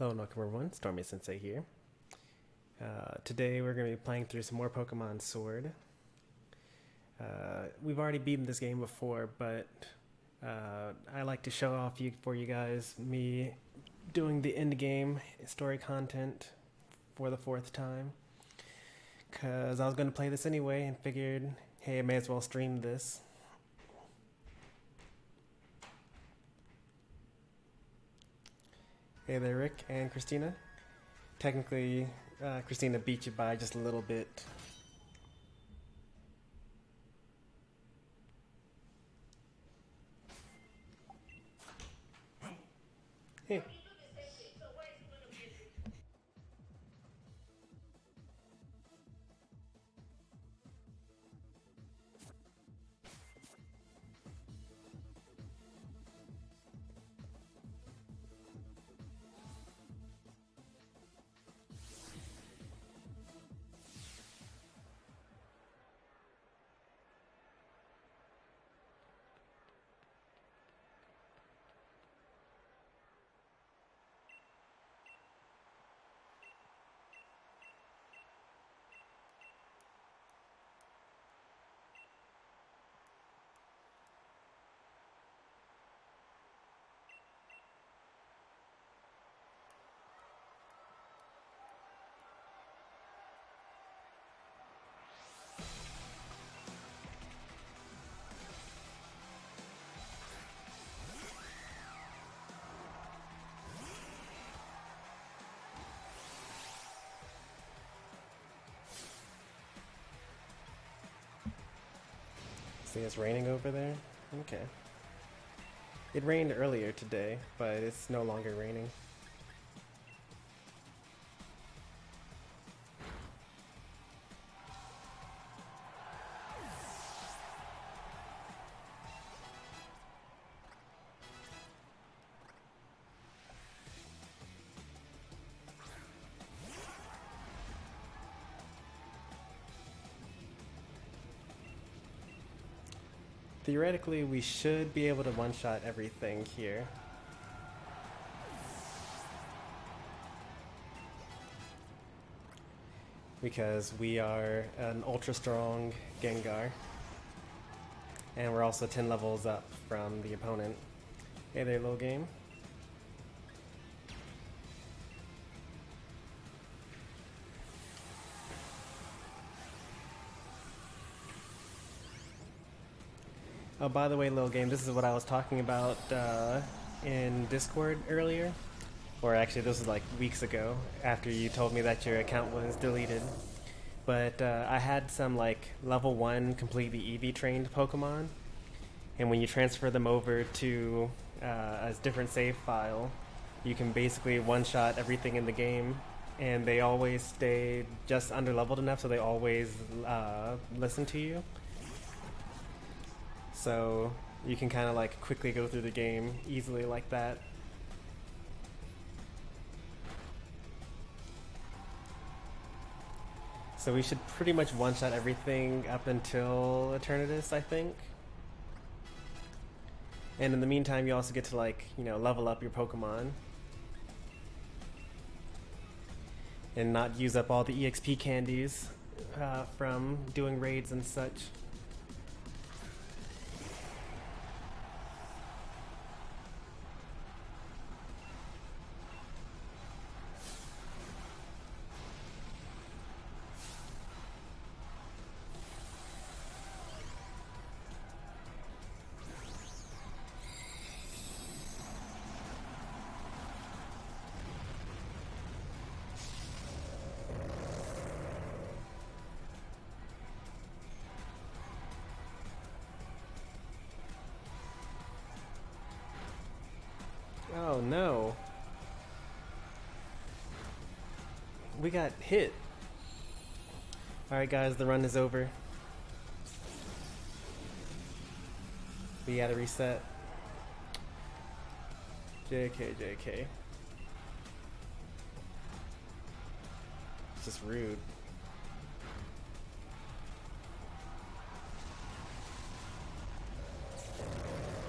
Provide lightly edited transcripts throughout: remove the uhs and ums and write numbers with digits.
Hello and welcome everyone, Stormy Sensei here. Today we're going to be playing through some more Pokemon Sword. We've already beaten this game before, but I like to show off for you guys me doing the end game story content for the 4th time. Because I was going to play this anyway and figured, hey, I may as well stream this. Hey there, Rick and Christina. Technically, Christina beat you by just a little bit. Hey. See, it's raining over there? Okay. It rained earlier today, but it's no longer raining. Theoretically, we should be able to one-shot everything here. Because we are an ultra-strong Gengar. And we're also 10 levels up from the opponent. Hey there, little game. Oh, by the way, little game, this is what I was talking about in Discord earlier. Or actually, this was like weeks ago, after you told me that your account was deleted. But I had some like level 1 completely EV trained Pokemon. And when you transfer them over to a different save file, you can basically one-shot everything in the game. And they always stay just under-leveled enough so they always listen to you. So you can kind of like quickly go through the game easily like that. So we should pretty much one-shot everything up until Eternatus, I think. And in the meantime, you also get to like, you know, level up your Pokemon. And not use up all the EXP candies from doing raids and such. Oh no. We got hit. Alright guys, the run is over. We gotta reset. JK. It's just rude.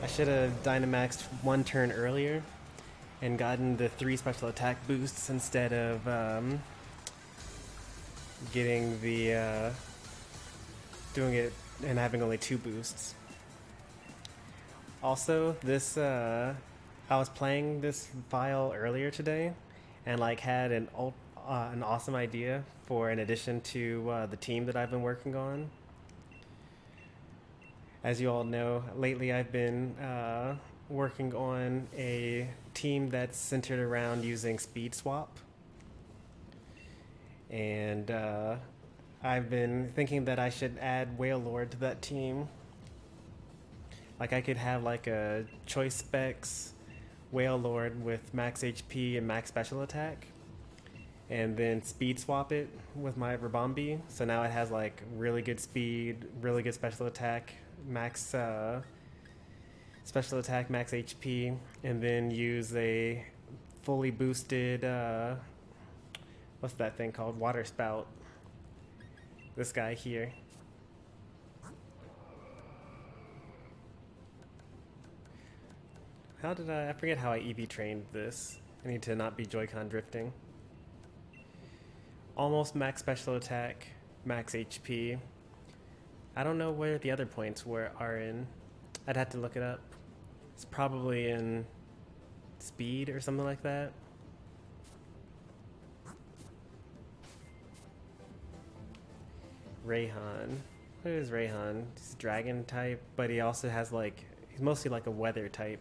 I should have Dynamaxed one turn earlier and gotten the 3 special attack boosts instead of getting the doing it and having only 2 boosts. Also, this I was playing this file earlier today, and like had an awesome idea for an addition to the team that I've been working on. As you all know, lately I've been working on a team that's centered around using speed swap, and I've been thinking that I should add Whale Lord to that team. Like I could have like a choice specs Whale Lord with max HP and max special attack, and then speed swap it with my Rabombi. So now it has like really good speed, really good special attack, max special attack, max HP, and then use a fully boosted what's that thing called? Water spout. This guy here. How did I forget how I EV trained this. I need to not be Joy-Con drifting. Almost max special attack, max HP. I don't know where the other points are in. I'd have to look it up. It's probably in speed or something like that. Rayhan. What is Rayhan? He's dragon type, but he also has like, he's mostly like a weather type.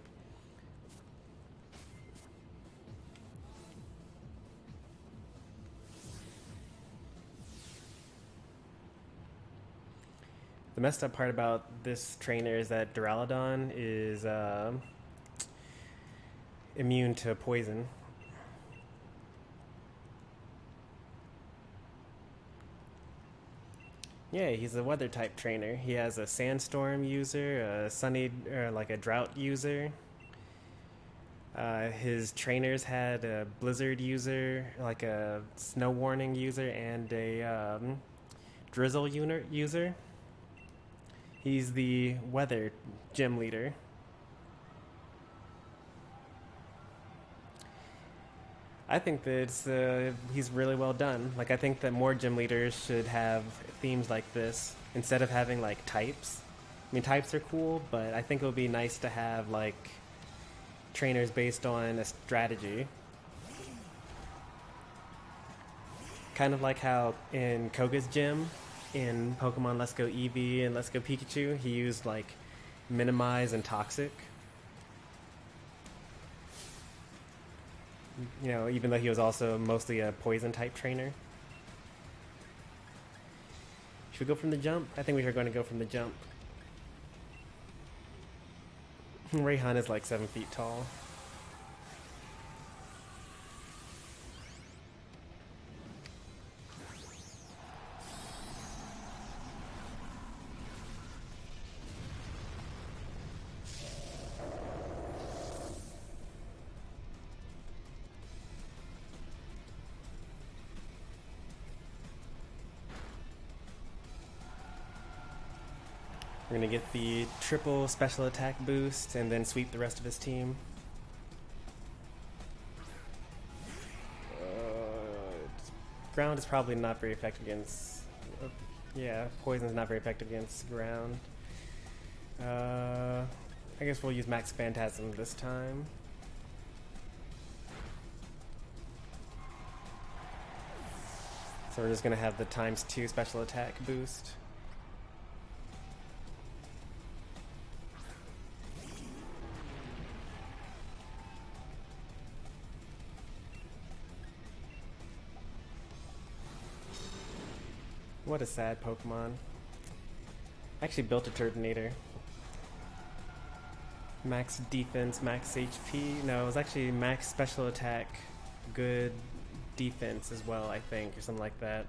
The messed up part about this trainer is that Duraludon is immune to poison. Yeah, he's a weather type trainer. He has a sandstorm user, a sunny, or like a drought user. His trainers had a blizzard user, like a snow warning user, and a drizzle user. He's the weather gym leader. I think that he's really well done. Like, I think that more gym leaders should have themes like this instead of having like types. I mean, types are cool, but I think it would be nice to have like trainers based on a strategy. Kind of like how in Koga's gym in Pokemon Let's Go Eevee and Let's Go Pikachu, he used like Minimize and Toxic. You know, even though he was also mostly a poison type trainer. Should we go from the jump? I think we are going to go from the jump. Rayhan is like 7 feet tall. We're going to get the triple special attack boost and then sweep the rest of his team. Ground is probably not very effective against... yeah, poison is not very effective against ground. I guess we'll use Max Phantasm this time. So we're just going to have the ×2 special attack boost. What a sad Pokemon. I actually built a Turtonator. Max defense, max HP. No, it was actually max special attack, good defense as well, I think, or something like that.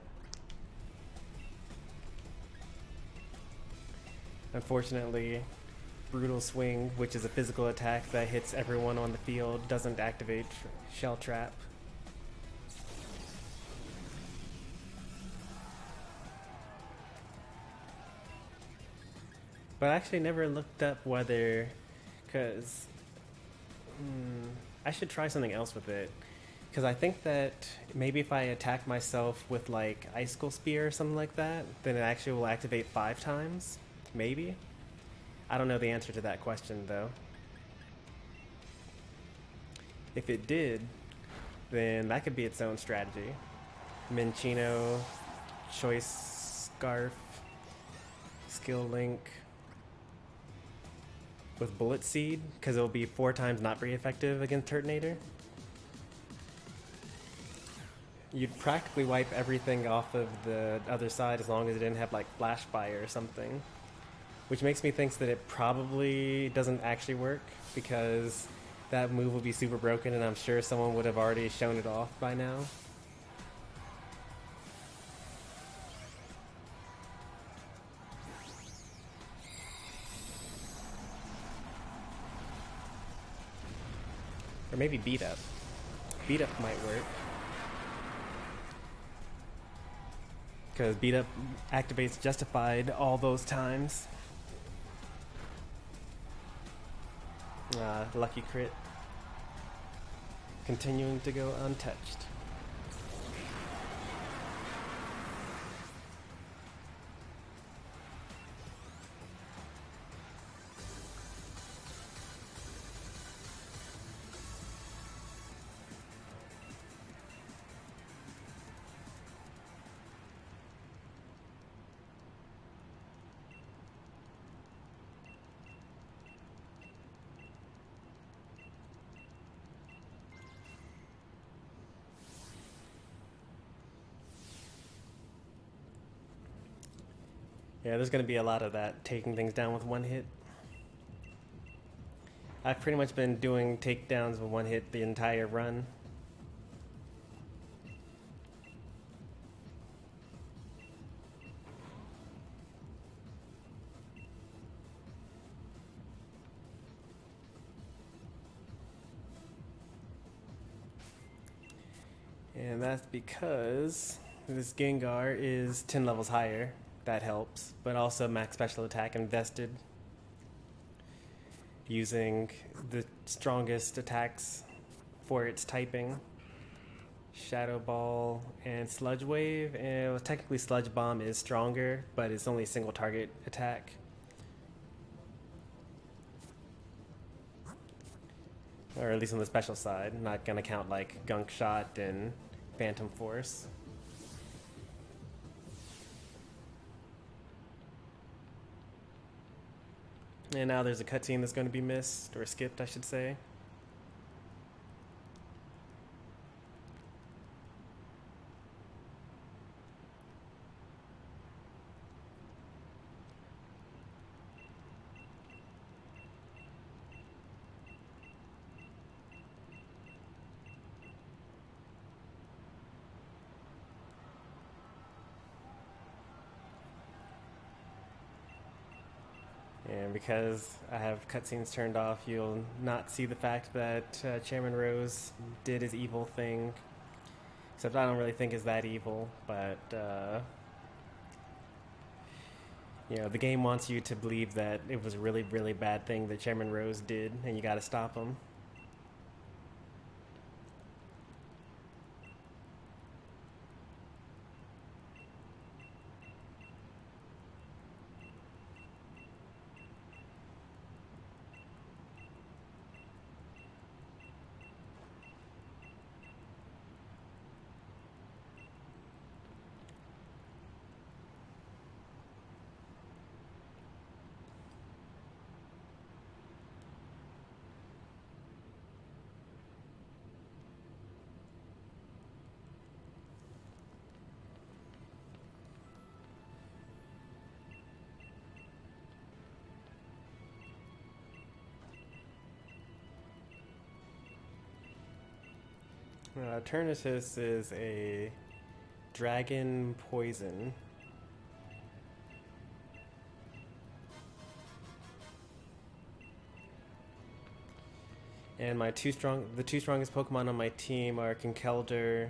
Unfortunately, Brutal Swing, which is a physical attack that hits everyone on the field, doesn't activate Shell Trap. But I actually never looked up whether, because I should try something else with it. Because I think that maybe if I attack myself with like Icicle Spear or something like that, then it actually will activate 5 times. Maybe? I don't know the answer to that question though. If it did, then that could be its own strategy. Minccino, Choice Scarf, Skill Link with Bullet Seed, because it'll be 4 times not very effective against Turtonator. You'd practically wipe everything off of the other side as long as it didn't have like Flash Fire or something. Which makes me think that it probably doesn't actually work, because that move will be super broken and I'm sure someone would have already shown it off by now. Or maybe Beat Up. Beat Up might work. Because Beat Up activates Justified all those times. Lucky crit. Continuing to go untouched. Yeah, there's going to be a lot of that, taking things down with one hit. I've pretty much been doing takedowns with one hit the entire run. And that's because this Gengar is 10 levels higher. That helps, but also max special attack invested, using the strongest attacks for its typing. Shadow Ball and Sludge Wave, and well, technically Sludge Bomb is stronger, but it's only a single target attack. Or at least on the special side, not gonna count like Gunk Shot and Phantom Force. And now there's a cutscene that's going to be missed, or skipped, I should say. And because I have cutscenes turned off, you'll not see the fact that Chairman Rose did his evil thing. Except I don't really think it's that evil, but you know, the game wants you to believe that it was a really, really bad thing that Chairman Rose did, and you gotta stop him. Eternatus is a dragon poison. And the two strongest Pokemon on my team are Conkeldurr,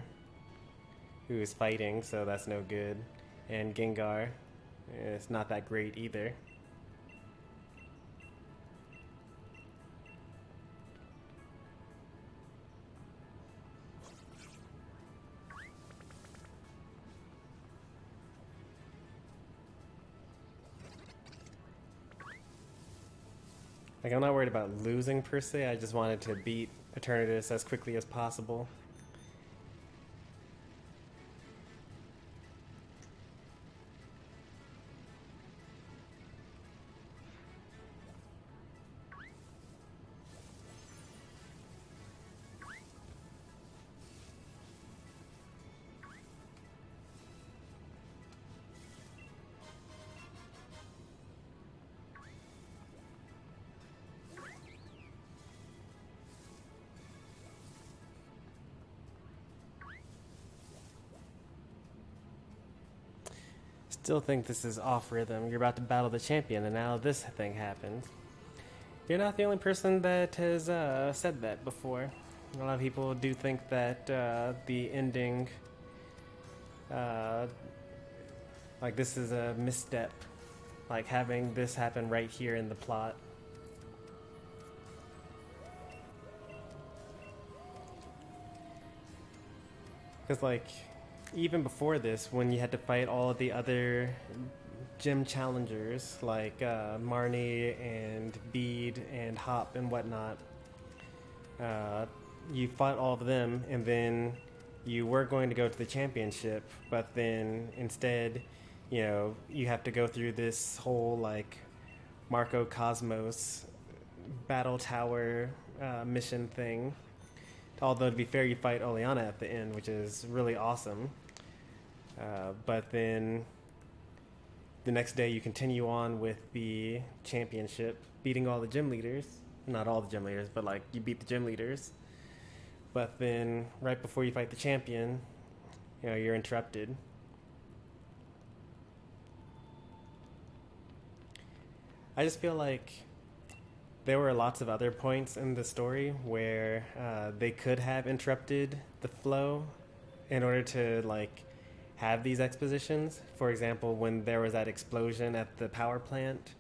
who is fighting, so that's no good, and Gengar. It's not that great either. Like, I'm not worried about losing per se, I just wanted to beat Eternatus as quickly as possible. Still think this is off rhythm. You're about to battle the champion, and now this thing happens. You're not the only person that has said that before. A lot of people do think that the ending, like this is a misstep, like having this happen right here in the plot. Because like, even before this, when you had to fight all of the other gym challengers like Marnie and Bede and Hop and whatnot, you fought all of them, and then you were going to go to the championship, but then instead, you know, you have to go through this whole like Marco Cosmos battle tower mission thing. Although to be fair, you fight Oleana at the end, which is really awesome. But then the next day you continue on with the championship, beating all the gym leaders. Not all the gym leaders, but like you beat the gym leaders. But then right before you fight the champion, you know, you're interrupted. I just feel like there were lots of other points in the story where they could have interrupted the flow in order to like have these expositions. For example, when there was that explosion at the power plant,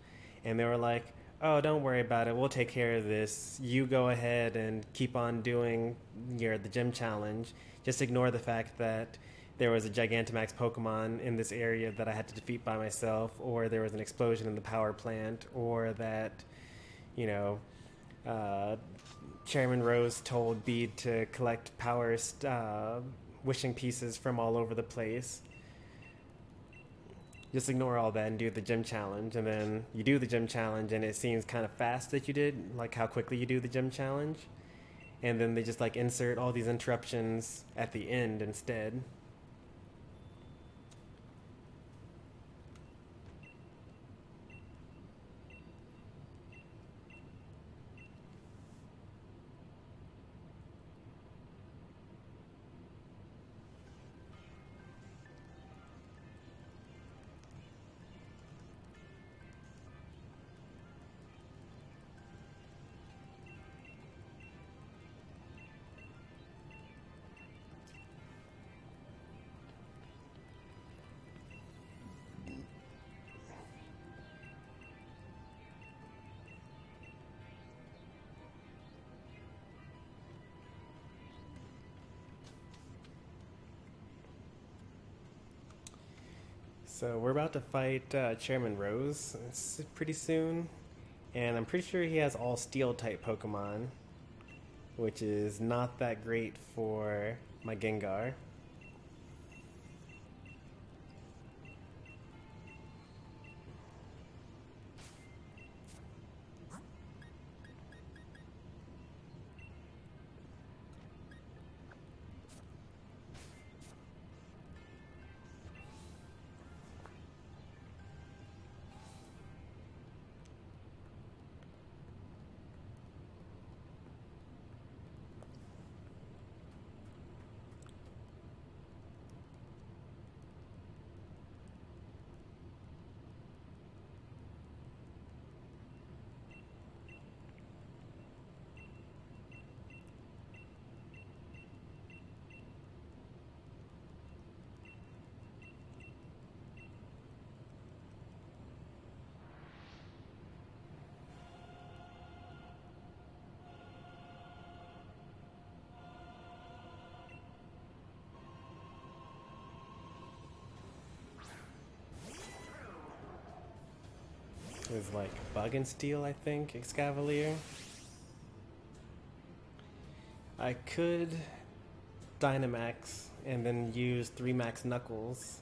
and they were like, "Oh, don't worry about it. We'll take care of this. You go ahead and keep on doing the gym challenge. Just ignore the fact that there was a Gigantamax Pokemon in this area that I had to defeat by myself, or there was an explosion in the power plant, or that, you know, Chairman Rose told Bede to collect power wishing pieces from all over the place." Just ignore all that and do the gym challenge, and then you do the gym challenge and it seems kind of fast that you did, like how quickly you do the gym challenge, and then they just like insert all these interruptions at the end instead. So we're about to fight Chairman Rose pretty soon, and I'm pretty sure he has all steel type Pokemon, which is not that great for my Gengar. is like Bug and Steel, I think, Excavalier. I could Dynamax and then use 3 Max Knuckles.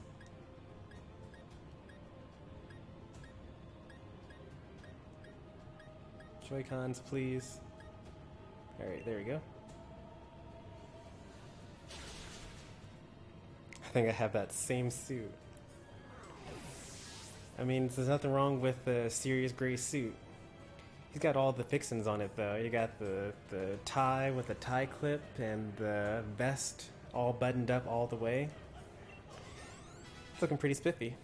Joy-Cons, please. Alright, there we go. I think I have that same suit. I mean, there's nothing wrong with the Sirius Gray suit. He's got all the fixins on it though. You got the tie with the tie clip and the vest all buttoned up all the way. It's looking pretty spiffy.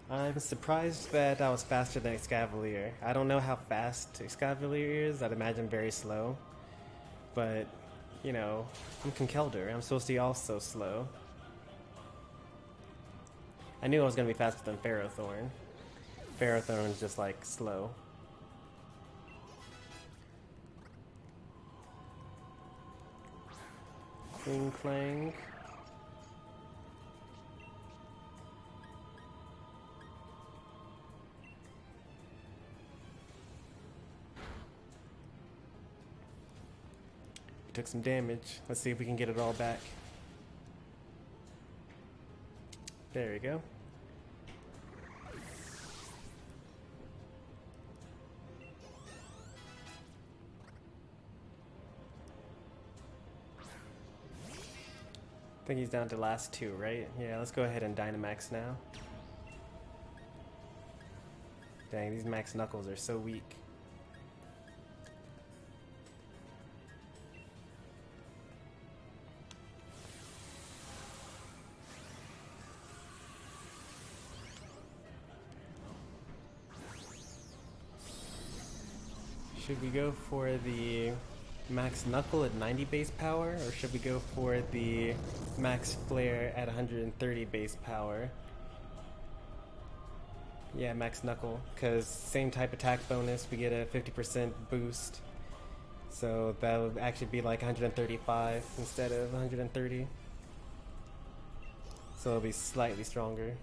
I'm surprised that I was faster than Excavalier. I don't know how fast Excavalier is. I'd imagine very slow. But, you know, I'm Encoder. I'm supposed to be also slow. I knew I was going to be faster than Ferrothorn. Ferrothorn's just like slow. Cling clang. Took some damage. Let's see if we can get it all back. There we go. I think he's down to last 2, right? Yeah, let's go ahead and Dynamax now. Dang, these Max Knuckles are so weak. Should we go for the Max Knuckle at 90 base power, or should we go for the Max Flare at 130 base power? Yeah, Max Knuckle, because same type attack bonus, we get a 50% boost. So that would actually be like 135 instead of 130. So it'll be slightly stronger.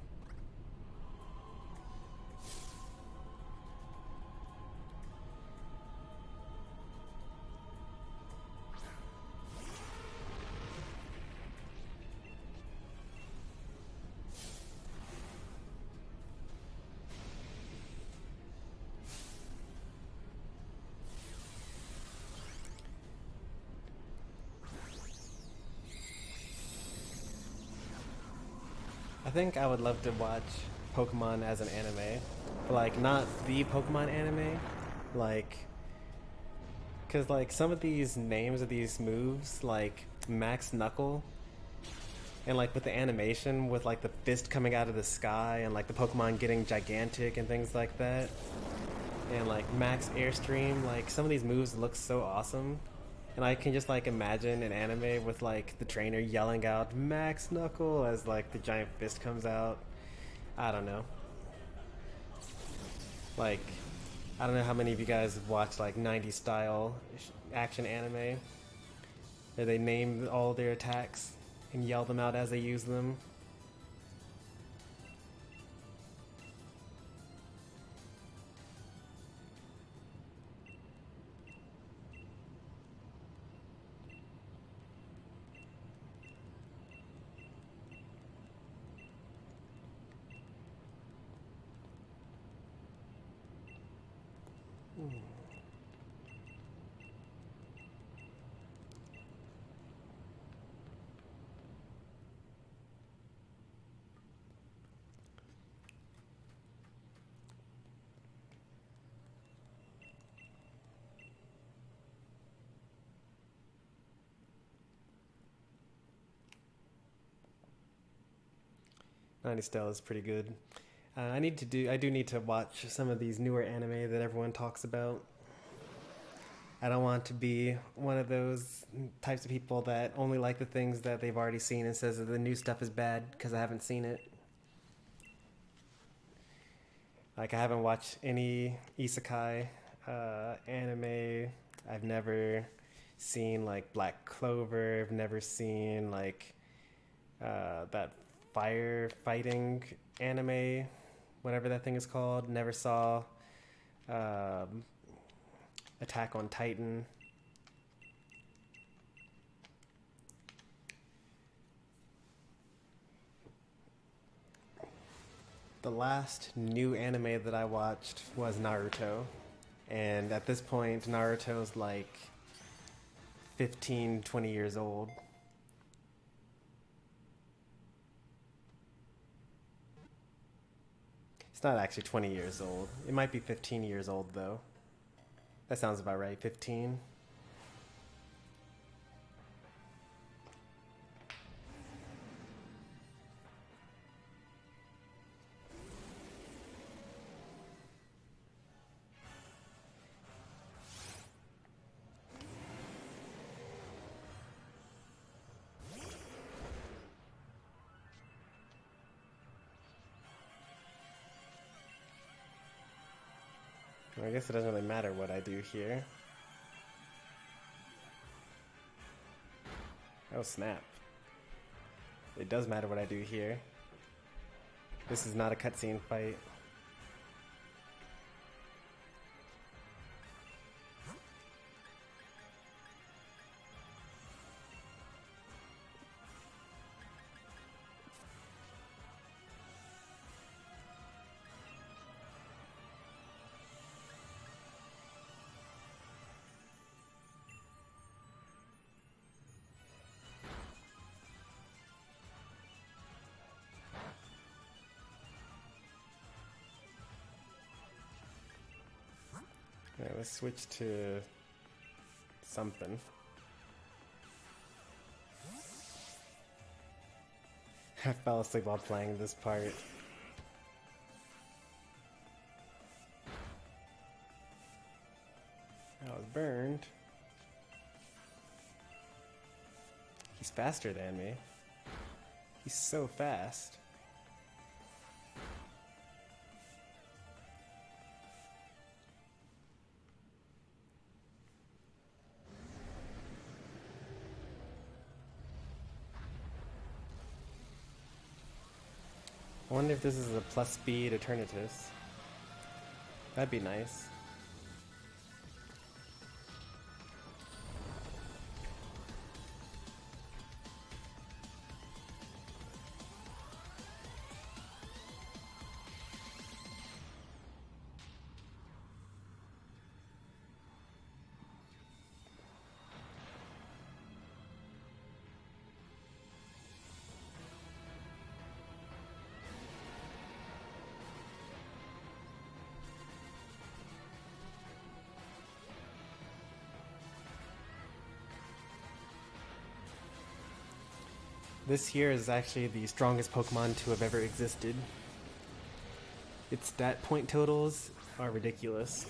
I think I would love to watch Pokemon as an anime, but like not the Pokemon anime, like, cause like some of these names of these moves, like Max Knuckle, and like with the animation with like the fist coming out of the sky and like the Pokemon getting gigantic and things like that, and like Max Airstream, like some of these moves look so awesome. And I can just like imagine an anime with like the trainer yelling out Max Knuckle as like the giant fist comes out. I don't know. Like, I don't know how many of you guys have watched like 90s style action anime where they name all their attacks and yell them out as they use them. Ninety Style is pretty good. I do need to watch some of these newer anime that everyone talks about. I don't want to be one of those types of people that only like the things that they've already seen and says that the new stuff is bad because I haven't seen it. Like, I haven't watched any isekai anime. I've never seen like Black Clover. I've never seen like that firefighting anime, whatever that thing is called. Never saw Attack on Titan. The last new anime that I watched was Naruto. And at this point, Naruto's like 15, 20 years old. It's not actually 20 years old. It might be 15 years old, though. That sounds about right. 15. I guess it doesn't really matter what I do here. Oh snap. It does matter what I do here. This is not a cutscene fight. Alright, let's switch to something. I fell asleep while playing this part. I was burned. He's faster than me. He's so fast. I wonder if this is a plus speed Eternatus. That'd be nice. This here is actually the strongest Pokemon to have ever existed. Its stat point totals are ridiculous.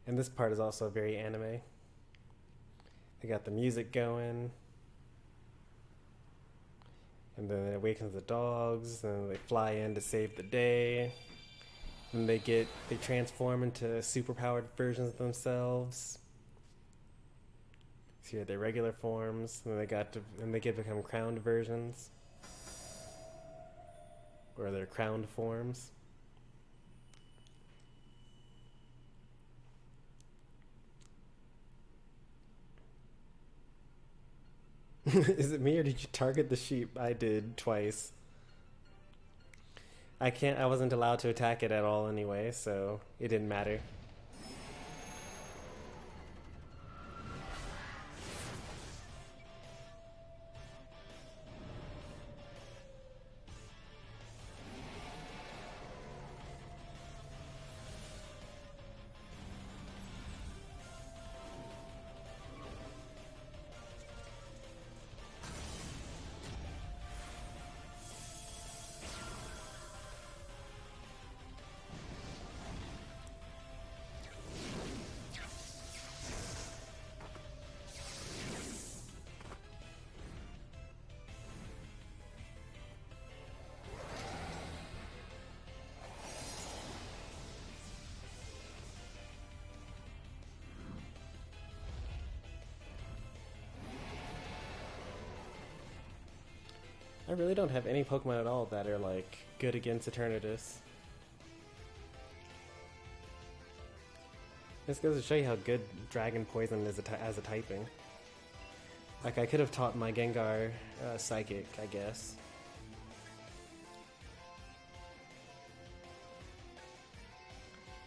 And this part is also very anime. They got the music going. And then it awakens the dogs, and they fly in to save the day. And they transform into superpowered versions of themselves. So you have their regular forms, and they get to become crowned versions. Or their crowned forms. Is it me or did you target the sheep? I did twice. I wasn't allowed to attack it at all anyway, so it didn't matter. I really don't have any Pokemon at all that are like good against Eternatus. This goes to show you how good Dragon Poison is as a typing. Like, I could have taught my Gengar Psychic, I guess.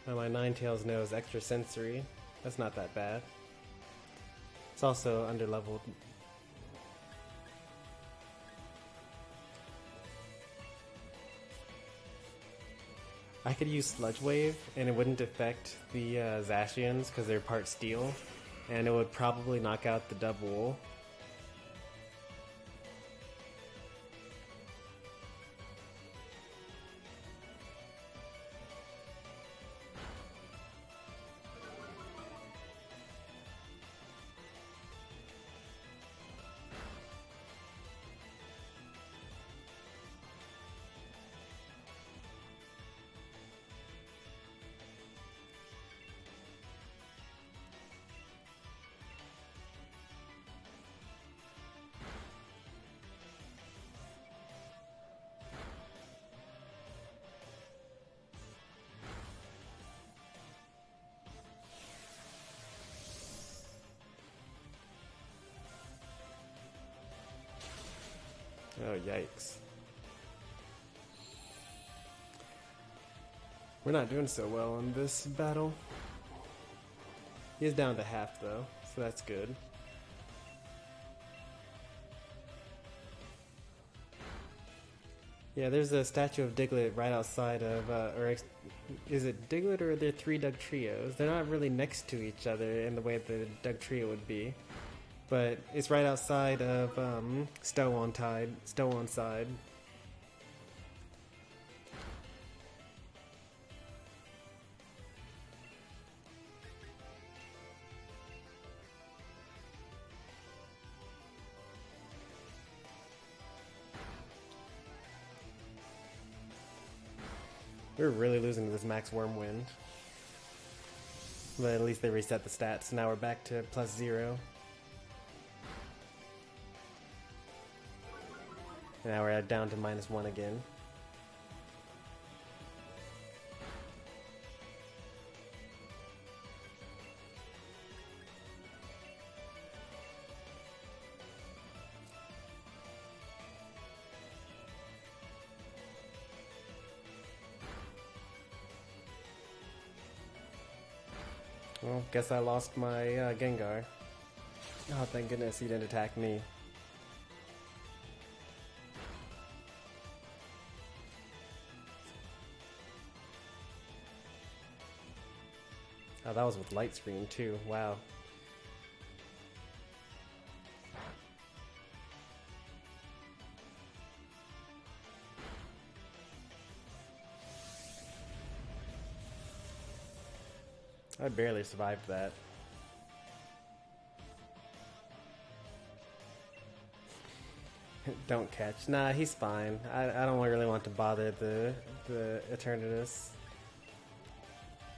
Oh, my Ninetales knows extra sensory. That's not that bad. It's also underleveled. I could use Sludge Wave and it wouldn't affect the Zacians because they're part steel, and it would probably knock out the double. Oh, yikes. We're not doing so well in this battle. He's down to half though, so that's good. Yeah, there's a statue of Diglett right outside of, is it Diglett or are there three Dugtrios? They're not really next to each other in the way that a Dugtrio would be. But it's right outside of Stow on Side. We're really losing to this Max Wormwind. But at least they reset the stats, so now we're back to +0. Now we're down to -1 again. Well, guess I lost my Gengar. Oh, thank goodness he didn't attack me. Oh, that was with Light Screen too. Wow. I barely survived that. Don't catch. Nah, he's fine. I don't really want to bother the Eternatus.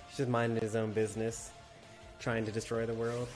He's just minding his own business, trying to destroy the world.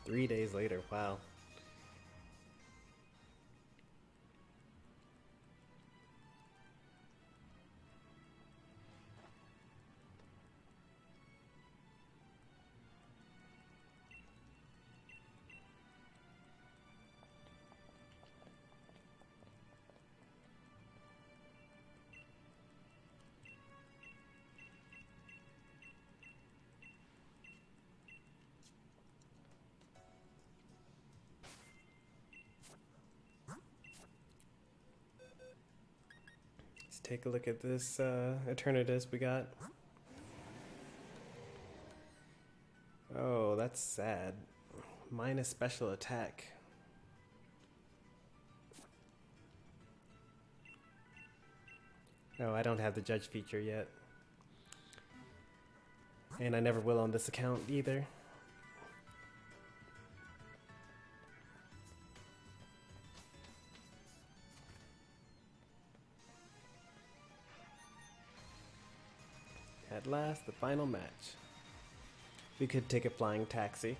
3 days later, wow. Let's take a look at this Eternatus we got. Oh, that's sad. Minus special attack. Oh, I don't have the judge feature yet. And I never will on this account either. At last, the final match. We could take a flying taxi.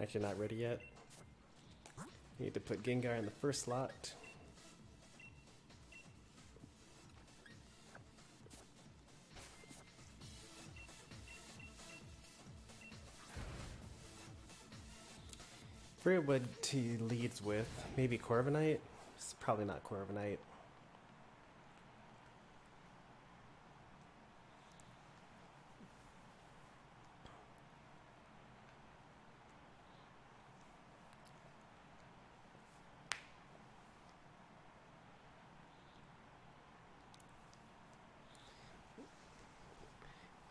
Actually not ready yet. Need to put Gengar in the first slot. Forget what he leads with. Maybe Corviknight? It's probably not Corviknight.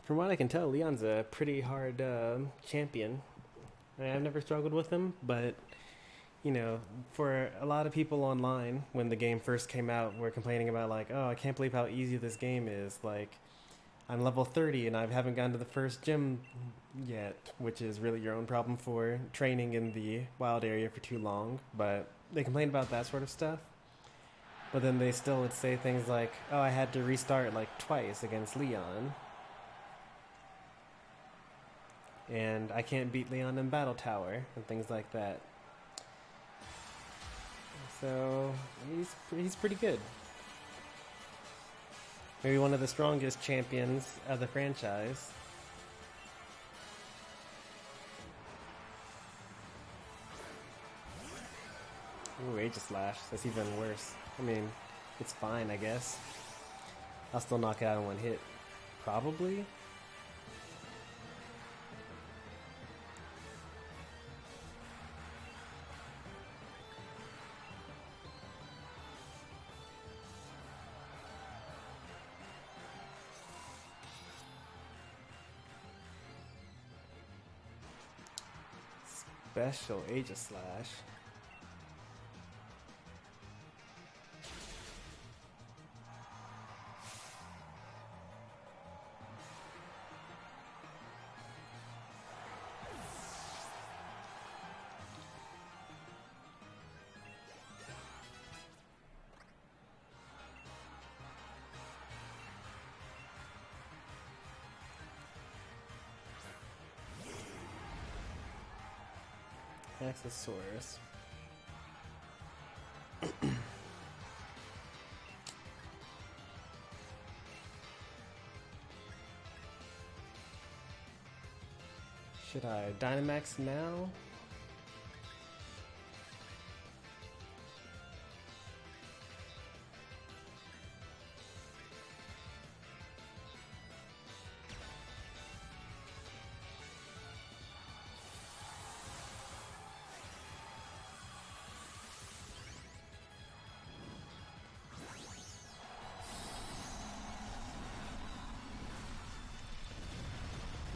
From what I can tell, Leon's a pretty hard champion. I've never struggled with him, but you know, for a lot of people online, when the game first came out, were complaining about like, oh, I can't believe how easy this game is. Like, I'm level 30 and I haven't gone to the first gym yet, which is really your own problem for training in the wild area for too long. But they complain about that sort of stuff. But then they still would say things like, oh, I had to restart like twice against Leon. And I can't beat Leon in Battle Tower, and things like that. So, he's pretty good. Maybe one of the strongest champions of the franchise. Ooh, Aegislash. That's even worse. I mean, it's fine, I guess. I'll still knock it out in one hit. Probably? Special Aegislash. Accessories. Should I Dynamax now?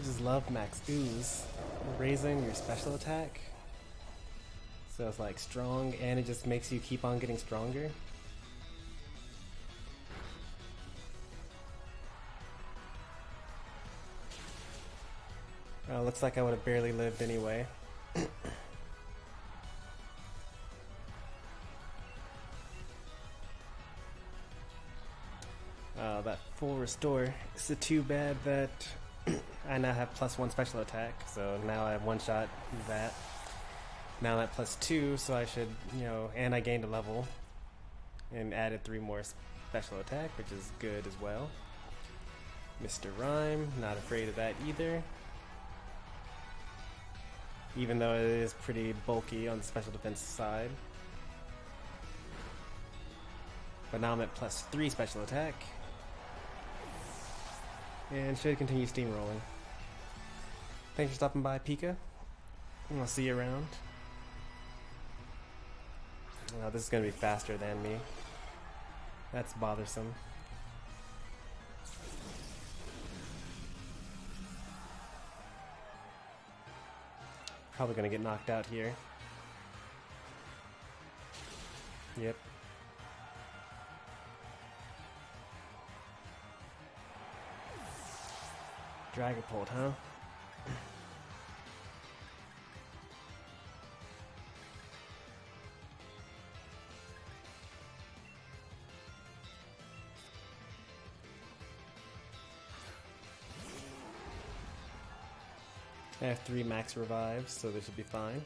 just love max ooze. Raising your special attack. So it's like strong and it just makes you keep on getting stronger. Looks like I would have barely lived anyway. That full restore. It's too bad that I now have +1 special attack, so now I have one shot that. Now I'm at +2, so I should, you know, and I gained a level and added 3 more special attack, which is good as well. Mr. Rhyme, not afraid of that either. Even though it is pretty bulky on the special defense side. But now I'm at +3 special attack. And should continue steamrolling. Thanks for stopping by, Pika. And I'll see you around. Oh, this is going to be faster than me. That's bothersome. Probably going to get knocked out here. Yep. Dragapult, huh? I have 3 max revives, so this should be fine.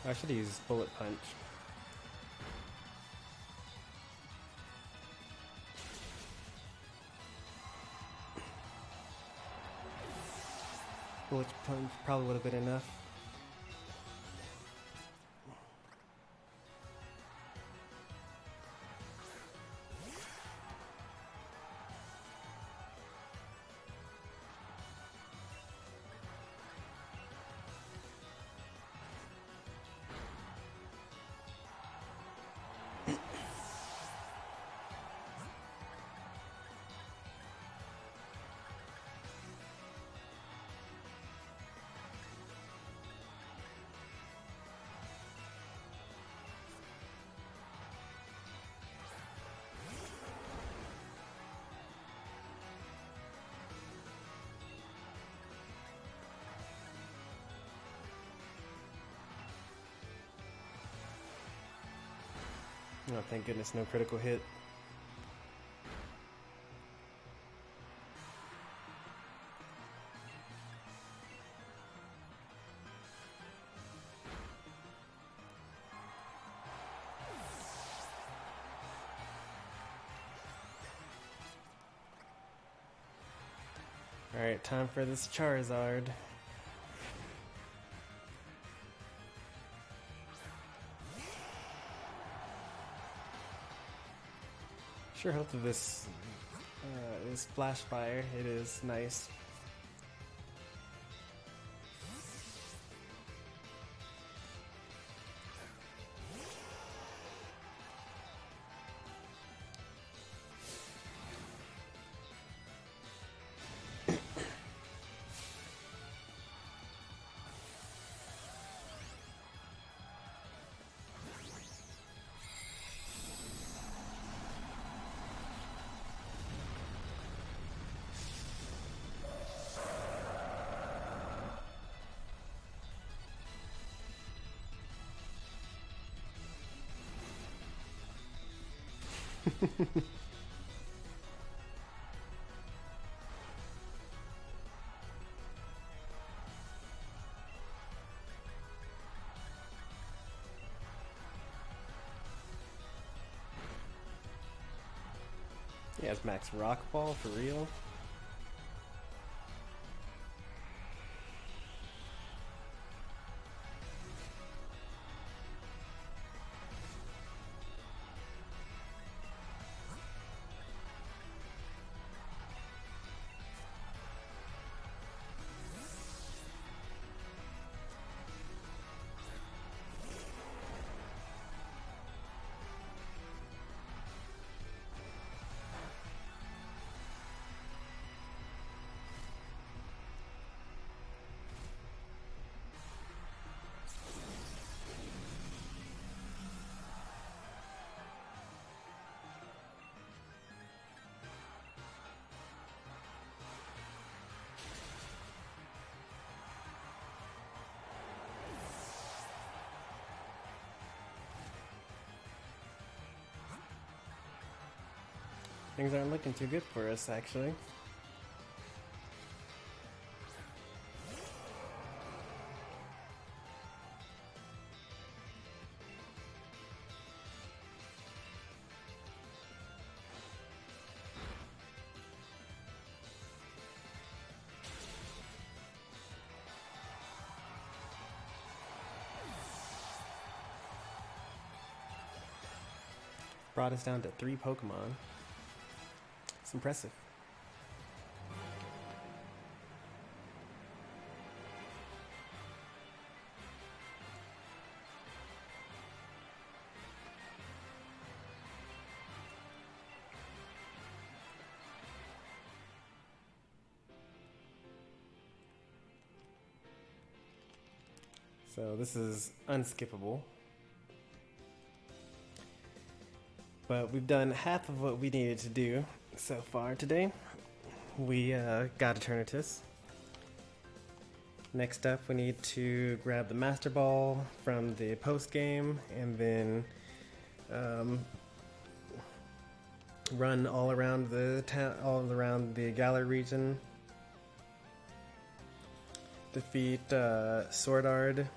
I should use Bullet Punch. Bullet Punch probably would have been enough. Oh, thank goodness, no critical hit. Alright, time for this Charizard. Sure hope that this is Flash Fire. It is nice. Yeah, it's Max Rock Ball for real. Things aren't looking too good for us, actually. Brought us down to 3 Pokemon. It's impressive. So this is unskippable. But we've done half of what we needed to do so far today. We got Eternatus. Next up, we need to grab the Master Ball from the post game, and then run all around the town, all around the Galar region. Defeat Swordard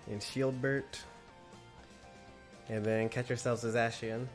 and Shieldbert, and then catch ourselves a Zacian.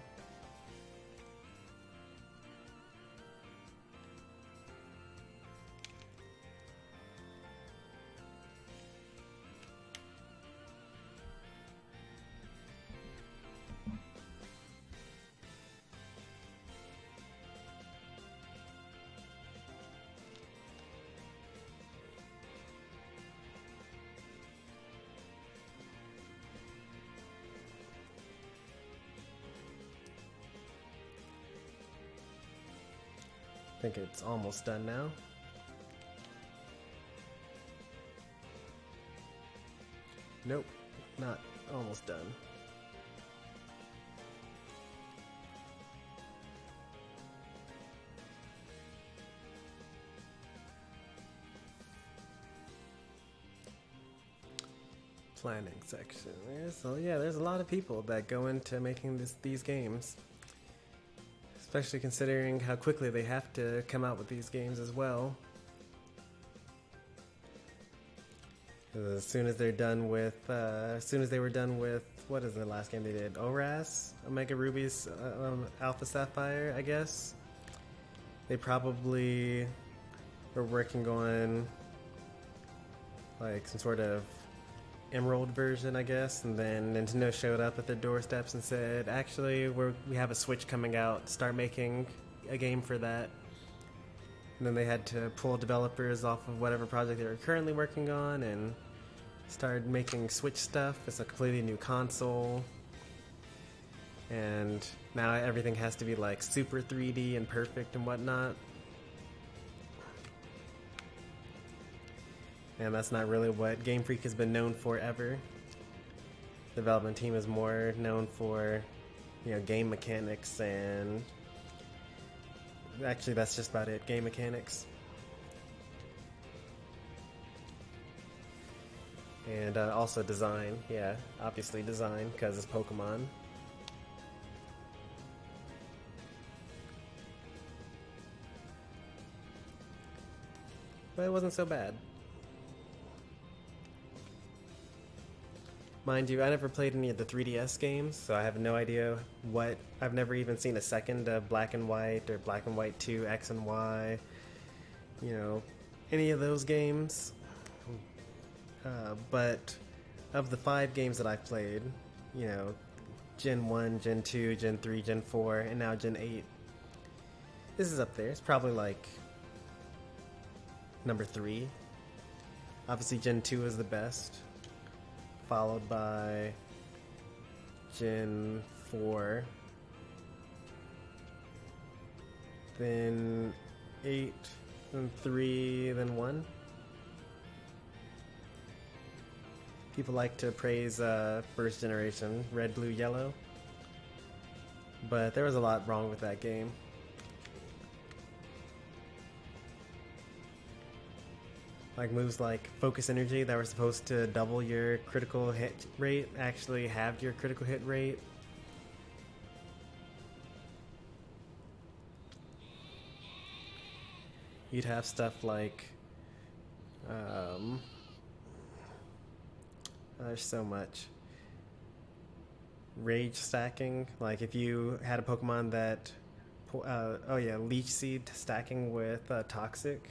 I think it's almost done now. Nope, not almost done. Planning section. There's a lot of people that go into making these games. Especially considering how quickly they have to come out with these games as well. As soon as they're done with, as soon as they were done with, what is the last game they did? ORAS? Omega Ruby's Alpha Sapphire, I guess? They probably were working on like some sort of Emerald version, I guess, and then Nintendo showed up at their doorsteps and said, actually, we have a Switch coming out, start making a game for that. And then they had to pull developers off of whatever project they were currently working on and started making Switch stuff. It's a completely new console, and now everything has to be like super 3D and perfect and whatnot. And that's not really what Game Freak has been known for ever. The development team is more known for, game mechanics, and actually that's just about it, game mechanics. And also design, obviously design, because it's Pokemon. But it wasn't so bad. Mind you, I never played any of the 3DS games, so I have no idea what... I've never even seen a second of Black and White or Black and White 2, X and Y. Any of those games. But of the 5 games that I've played, Gen 1, Gen 2, Gen 3, Gen 4, and now Gen 8. This is up there. It's probably like number 3. Obviously Gen 2 is the best, followed by Gen 4, then 8, then 3, then 1. People like to praise first generation, red, blue, yellow, but there was a lot wrong with that game. Like moves like Focus Energy that were supposed to double your critical hit rate actually halved your critical hit rate. you'd have stuff like, there's so much. Rage stacking, like if you had a Pokemon that, oh yeah, Leech Seed stacking with Toxic.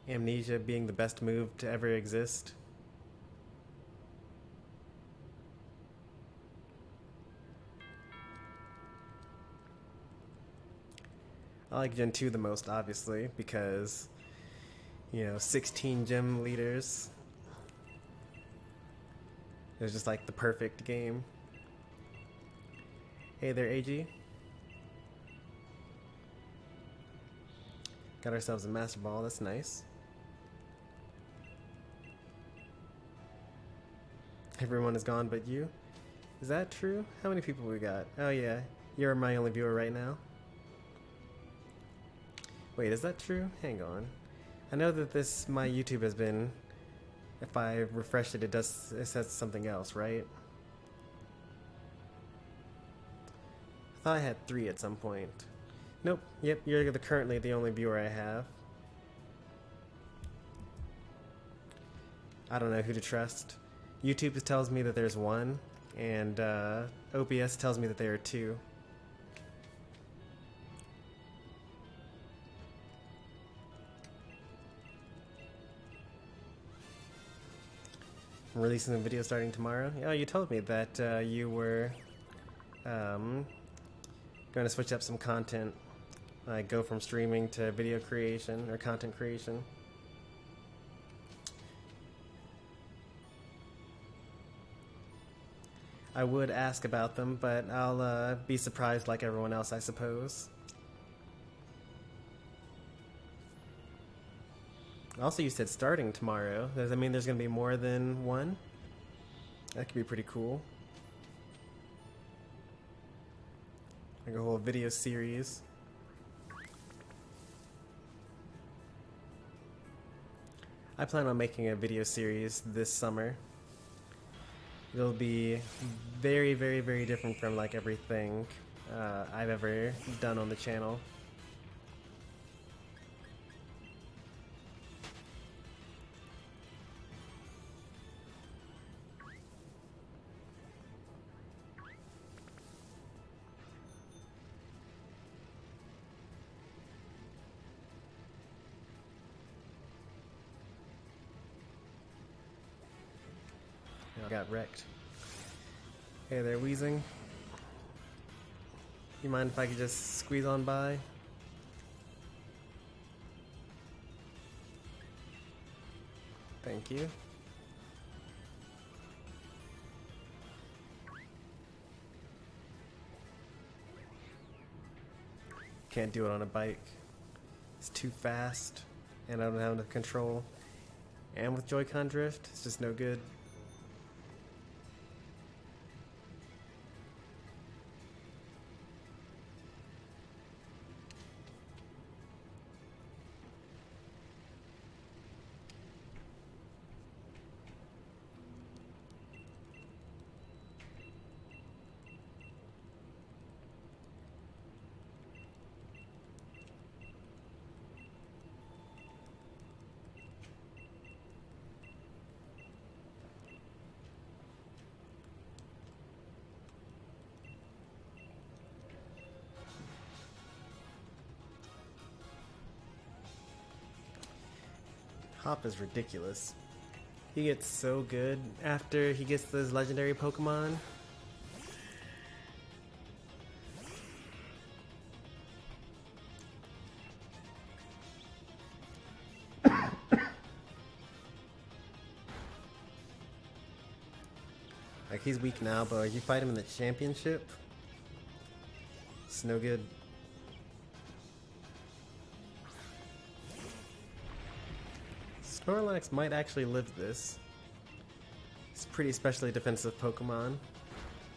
Amnesia being the best move to ever exist. I like Gen 2 the most, obviously, because, you know, 16 gym leaders. It was just like the perfect game. Hey there, AG. Got ourselves a Master Ball, that's nice. Everyone is gone but you. Is that true? How many people we got? Oh yeah, you're my only viewer right now. Wait, is that true? Hang on. I know that my YouTube has been, if I refresh it, it says something else, right? I thought I had 3 at some point. Nope, yep, you're currently the only viewer I have. I don't know who to trust. YouTube tells me that there's 1, and OBS tells me that there are 2. I'm releasing a video starting tomorrow. Oh, you told me that you were going to switch up some content, like go from streaming to video creation or content creation. I would ask about them, but I'll be surprised like everyone else, I suppose. Also, you said starting tomorrow. Does that mean there's going to be more than 1? That could be pretty cool. Like a whole video series. I plan on making a video series this summer. It'll be very, very, very different from like everything I've ever done on the channel. I got wrecked. Hey there, Wheezing. You mind if I could just squeeze on by? Thank you. Can't do it on a bike. It's too fast, and I don't have enough control. And with Joy-Con drift, it's just no good. Hop is ridiculous. He gets so good after he gets those legendary Pokemon. Like, he's weak now, but you fight him in the championship, it's no good. Snorlax might actually live this. He's a pretty specially defensive Pokemon.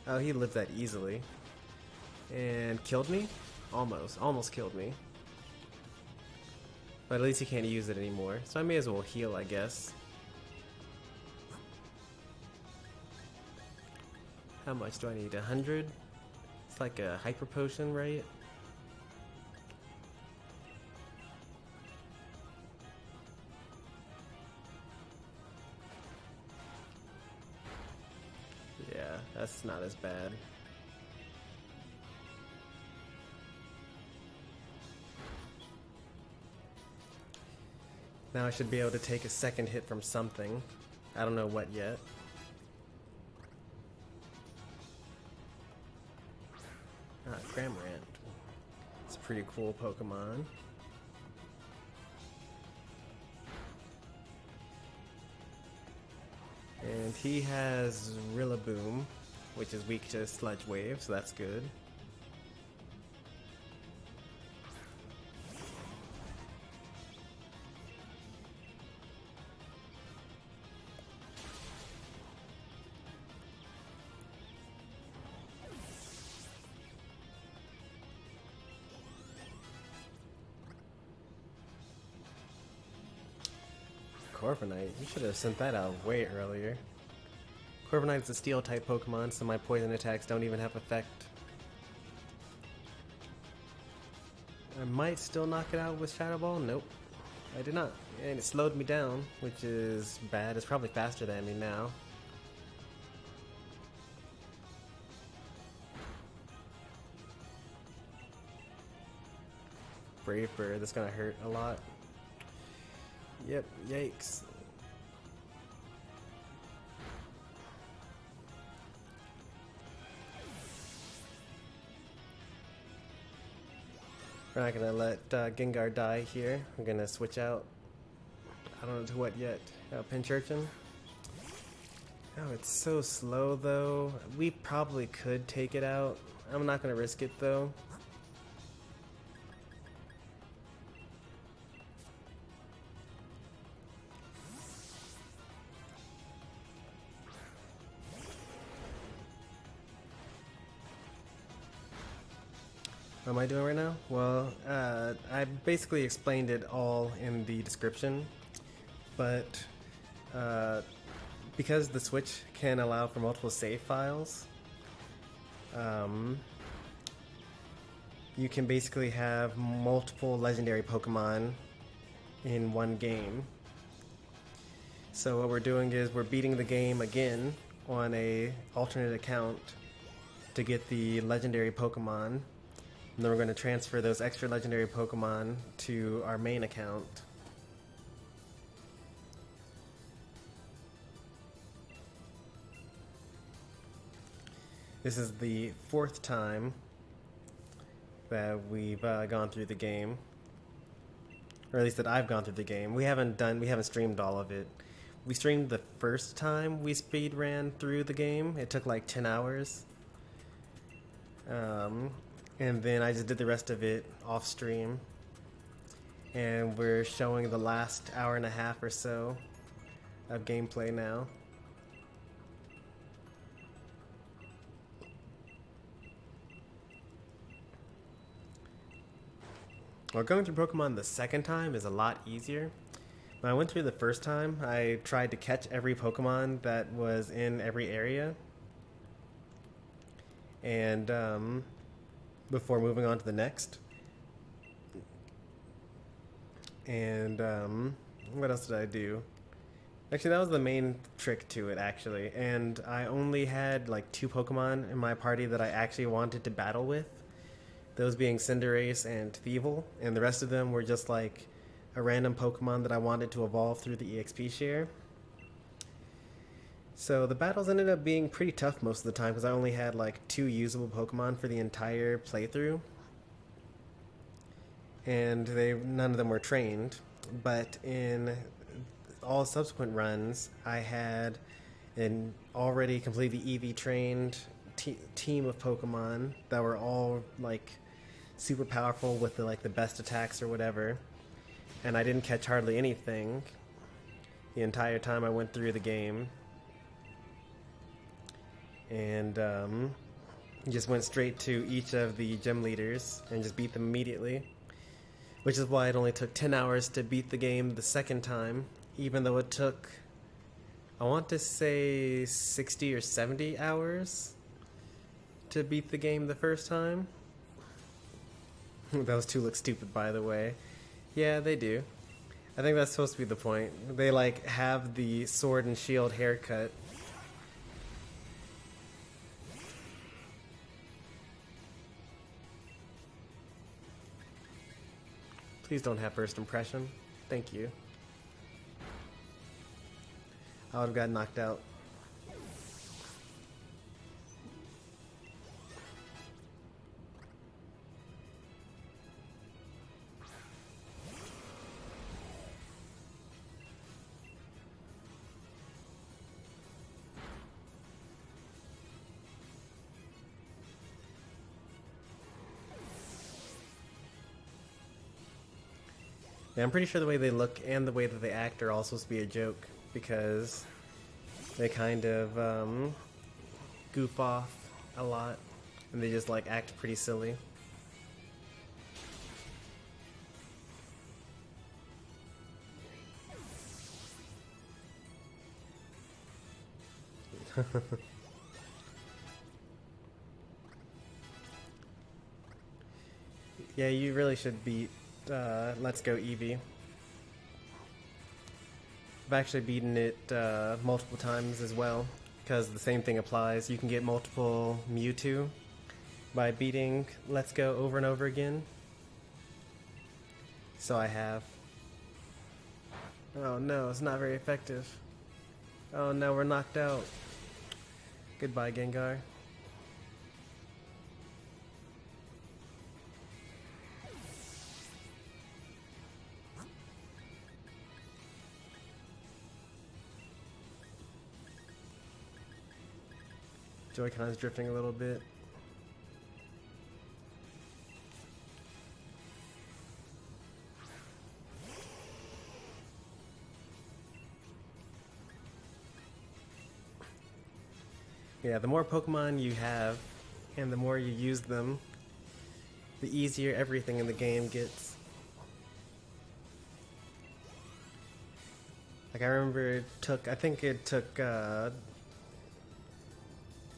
Oh, he lived that easily. And killed me? Almost killed me. But at least he can't use it anymore, so I may as well heal, I guess. How much do I need? 100? looks like a hyper potion, right? Yeah, that's not as bad. Now I should be able to take a second hit from something. I don't know what yet. Ah, Cramorant. It's a pretty cool Pokemon. And he has Rillaboom, which is weak to Sludge Wave, so that's good. Corviknight, you should have sent that out way earlier. Corviknight is a steel type Pokemon, so my poison attacks don't even have effect. I might still knock it out with Shadow Ball. Nope, I did not. And it slowed me down, which is bad. It's probably faster than me now. Brave Bird, that's gonna hurt a lot. Yep, yikes. We're not gonna let Gengar die here. We're gonna switch out. I don't know to what yet. Pinchurchin. Oh, it's so slow though. We probably could take it out. I'm not gonna risk it though. What am I doing right now? Well, I basically explained it all in the description, but because the Switch can allow for multiple save files, you can basically have multiple legendary Pokemon in one game. So what we're doing is we're beating the game again on a alternate account to get the legendary Pokemon. And then we're going to transfer those extra legendary Pokemon to our main account. This is the 4th time that we've gone through the game. Or at least that I've gone through the game. We haven't streamed all of it. We streamed the first time we speed ran through the game. It took like 10 hours. And then I just did the rest of it off stream. And we're showing the last hour and a half or so of gameplay now. Well, going through Pokemon the second time is a lot easier. When I went through the first time, I tried to catch every Pokemon that was in every area. And before moving on to the next. And what else did I do? Actually, that was the main trick to it, actually. And I only had like 2 Pokemon in my party that I actually wanted to battle with. Those being Cinderace and Thievul. And the rest of them were just like a random Pokemon that I wanted to evolve through the EXP share. So the battles ended up being pretty tough most of the time because I only had like 2 usable Pokemon for the entire playthrough. And none of them were trained. But in all subsequent runs, I had an already completely EV trained team of Pokemon that were all like super powerful with the best attacks or whatever. And I didn't catch hardly anything the entire time I went through the game. And just went straight to each of the gym leaders and just beat them immediately. Which is why it only took 10 hours to beat the game the second time, even though it took, I want to say 60 or 70 hours to beat the game the first time. Those two look stupid, by the way. Yeah, they do. I think that's supposed to be the point. They like have the sword and shield haircut. Please don't have first impression. Thank you. I would have got knocked out. Yeah, I'm pretty sure the way they look and the way that they act are all supposed to be a joke, because they kind of goof off a lot and they just like act pretty silly. Yeah, you really should beat Let's Go Eevee. I've actually beaten it multiple times as well, because the same thing applies. You can get multiple Mewtwo by beating Let's Go over and over again. So I have. Oh no, it's not very effective. Oh no, we're knocked out. Goodbye, Gengar. Joy-Con's drifting a little bit. Yeah, the more Pokemon you have, and the more you use them, the easier everything in the game gets. Like I remember I think it took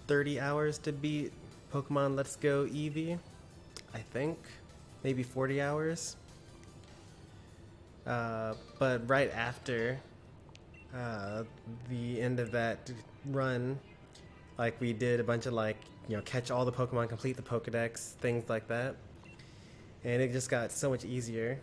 30 hours to beat Pokemon Let's Go Eevee, I think. Maybe 40 hours. But right after the end of that run, like we did a bunch of like, you know, catch all the Pokemon, complete the Pokedex, things like that. And it just got so much easier.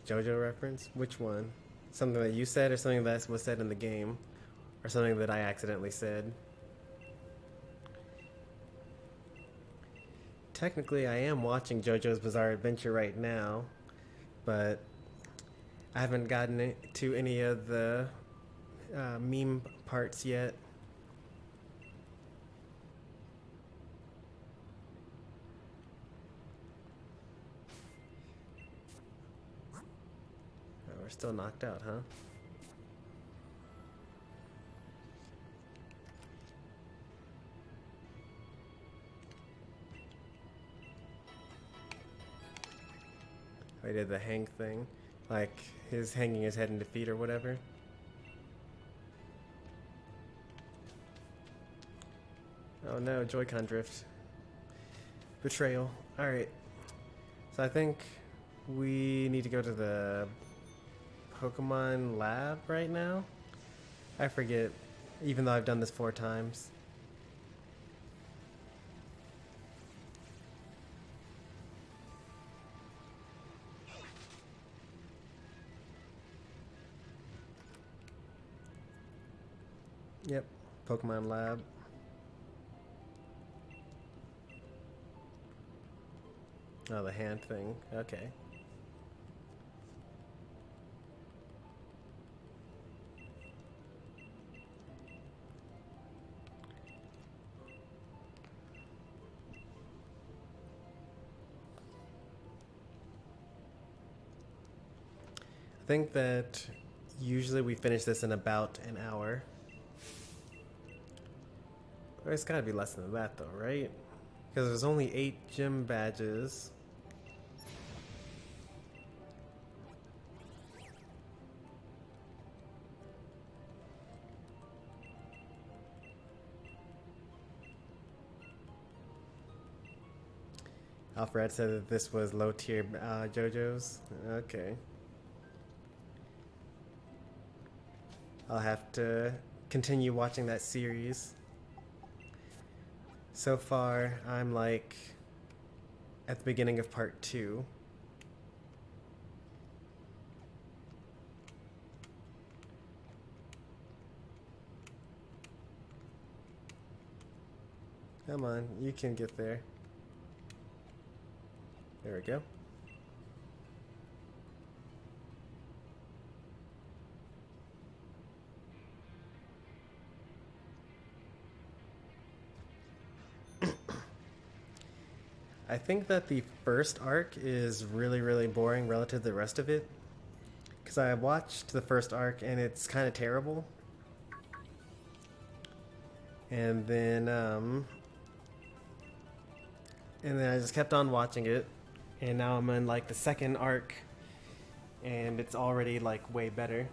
JoJo reference? Which one? Something that you said or something that was said in the game? Or something that I accidentally said? Technically, I am watching JoJo's Bizarre Adventure right now, but I haven't gotten to any of the meme parts yet. Oh, we're still knocked out, huh? I did the hang thing, like his hanging his head in defeat or whatever. Oh no, Joy-Con drift. Betrayal. Alright. So I think we need to go to the Pokemon lab right now? I forget, even though I've done this 4 times. Yep, Pokemon Lab. Oh, the hand thing. Okay. I think that usually we finish this in about an hour. It's gotta be less than that though, right? Because there's only 8 gym badges. Alfred said that this was low tier JoJo's. Okay. I'll have to continue watching that series. So far, I'm like at the beginning of part 2. Come on, you can get there. There we go. I think that the first arc is really boring relative to the rest of it. Because I watched the first arc and it's kind of terrible. And then I just kept on watching it. And now I'm in like the second arc. And it's already like way better.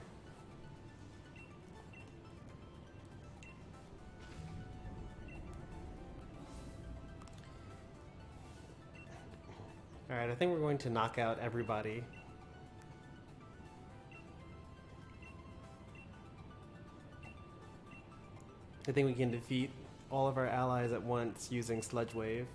Alright, I think we're going to knock out everybody. I think we can defeat all of our allies at once using Sludge Wave.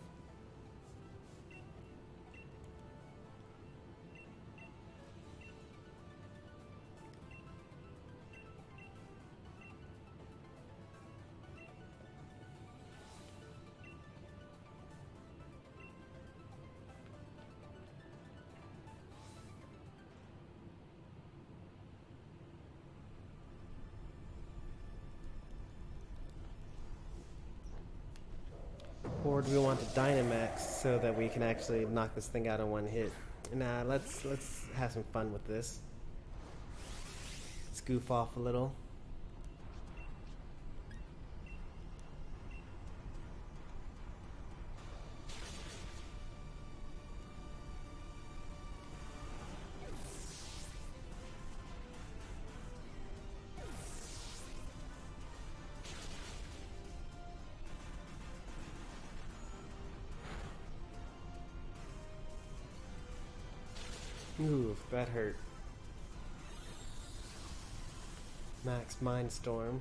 Or do we want to Dynamax so that we can actually knock this thing out in one hit? Nah, let's have some fun with this. Let's goof off a little. Ooh, that hurt. Max Mindstorm.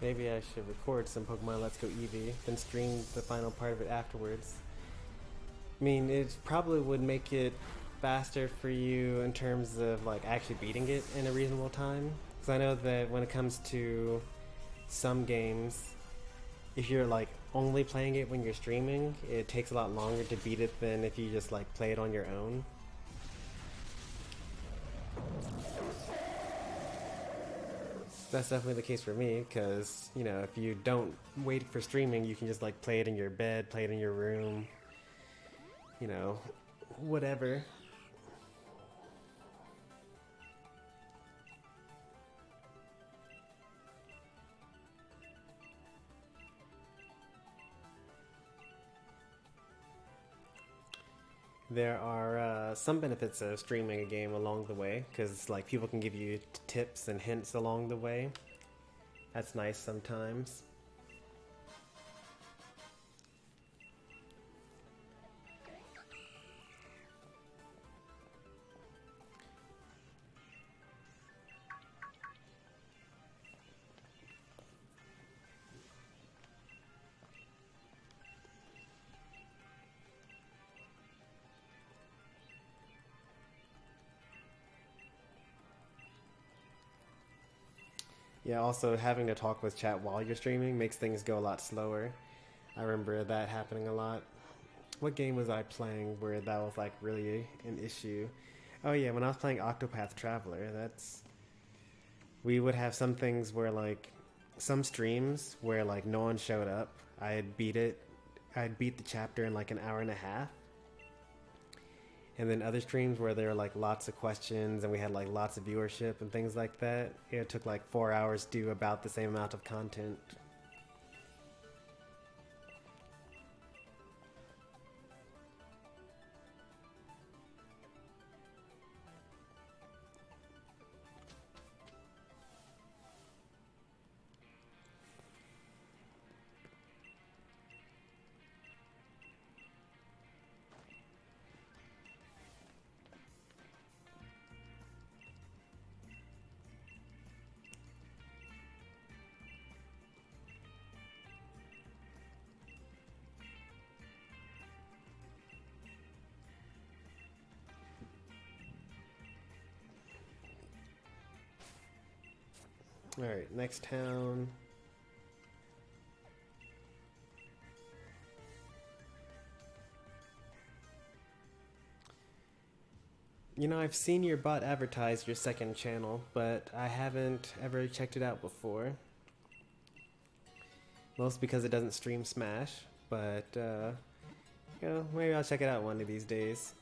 Maybe I should record some Pokemon Let's Go Eevee, then stream the final part of it afterwards. I mean, it probably would make it faster for you in terms of like actually beating it in a reasonable time. Because I know that when it comes to some games, if you're like only playing it when you're streaming, it takes a lot longer to beat it than if you just like play it on your own. That's definitely the case for me, because, you know, if you don't wait for streaming, you can just, like, play it in your bed, play it in your room, you know, whatever. There are some benefits of streaming a game along the way, because like people can give you tips and hints along the way. That's nice sometimes. Yeah, also having to talk with chat while you're streaming makes things go a lot slower. I remember that happening a lot. What game was I playing where that was like really an issue? Oh yeah, when I was playing Octopath Traveler, we would have some things where like some streams where like no one showed up. I'd beat the chapter in like an hour and a half. And then other streams where there were like lots of questions and we had like lots of viewership and things like that, it took like 4 hours to do about the same amount of content. Alright, next town. You know, I've seen your bot advertise your second channel, but I haven't ever checked it out before. Mostly because it doesn't stream Smash, but, you know, maybe I'll check it out one of these days.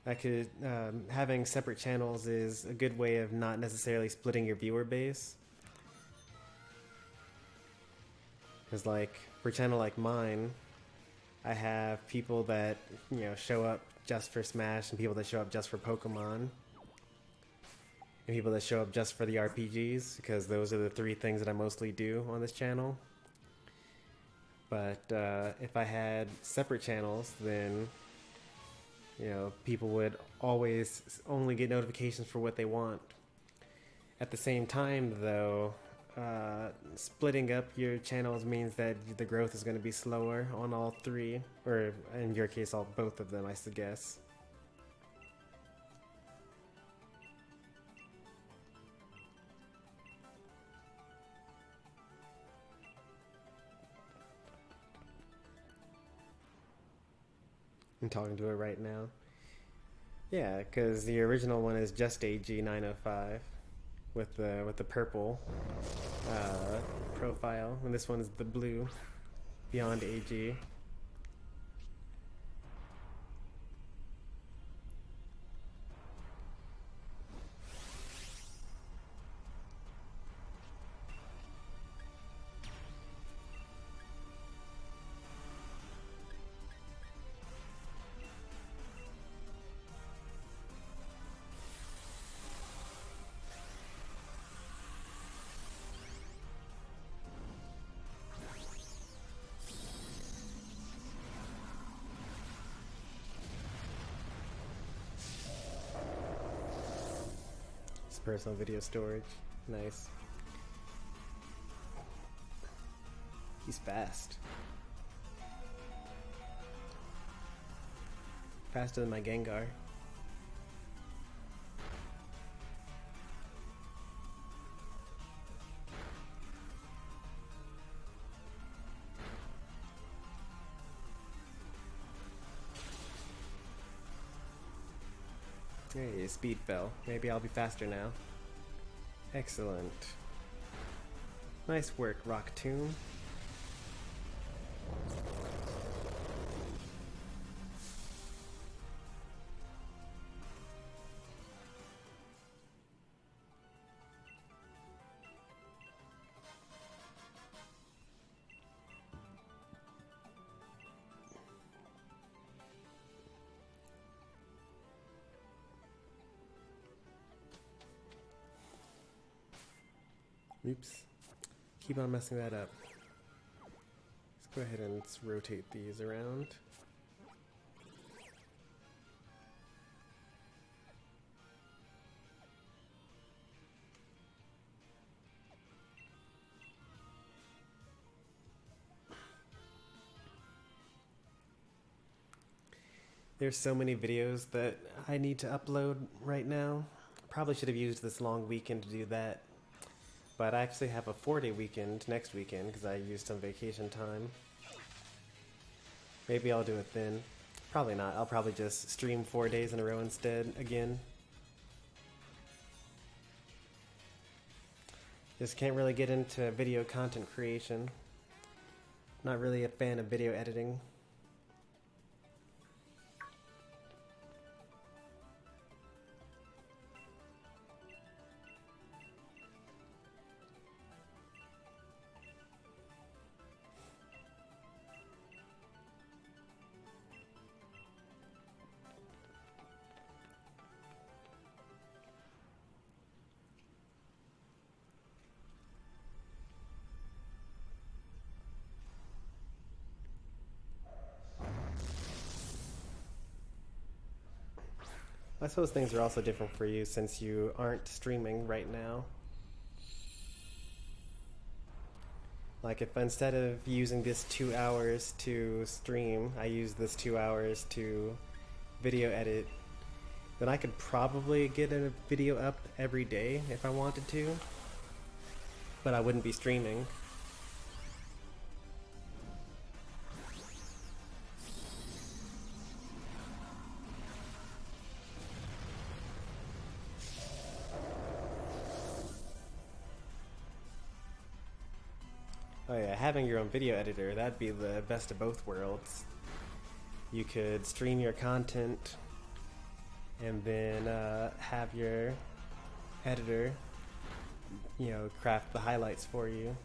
Having separate channels is a good way of not necessarily splitting your viewer base. Because like, for a channel like mine, I have people that, you know, show up just for Smash and people that show up just for Pokemon. And people that show up just for the RPGs, because those are the three things that I mostly do on this channel. But if I had separate channels, then you know, people would always only get notifications for what they want. At the same time, though, splitting up your channels means that the growth is going to be slower on all three, or in your case, both of them, I guess. I'm talking to it right now. Yeah, because the original one is just AG905 with the purple profile, and this one is the blue Beyond AG. Personal video storage. Nice. He's fast. Faster than my Gengar. Hey, speed fell. Maybe I'll be faster now. Excellent. Nice work, Rock Tomb. Oops. Keep on messing that up. Let's go ahead and rotate these around. There's so many videos that I need to upload right now. Probably should have used this long weekend to do that. But I actually have a 4-day weekend next weekend because I used some vacation time. Maybe I'll do it then. Probably not. I'll probably just stream 4 days in a row instead again. Just can't really get into video content creation. Not really a fan of video editing. I suppose things are also different for you since you aren't streaming right now. Like if instead of using this 2 hours to stream, I use this 2 hours to video edit, then I could probably get a video up every day if I wanted to, but I wouldn't be streaming. Oh yeah, having your own video editor, that'd be the best of both worlds. You could stream your content and then have your editor, you know, craft the highlights for you.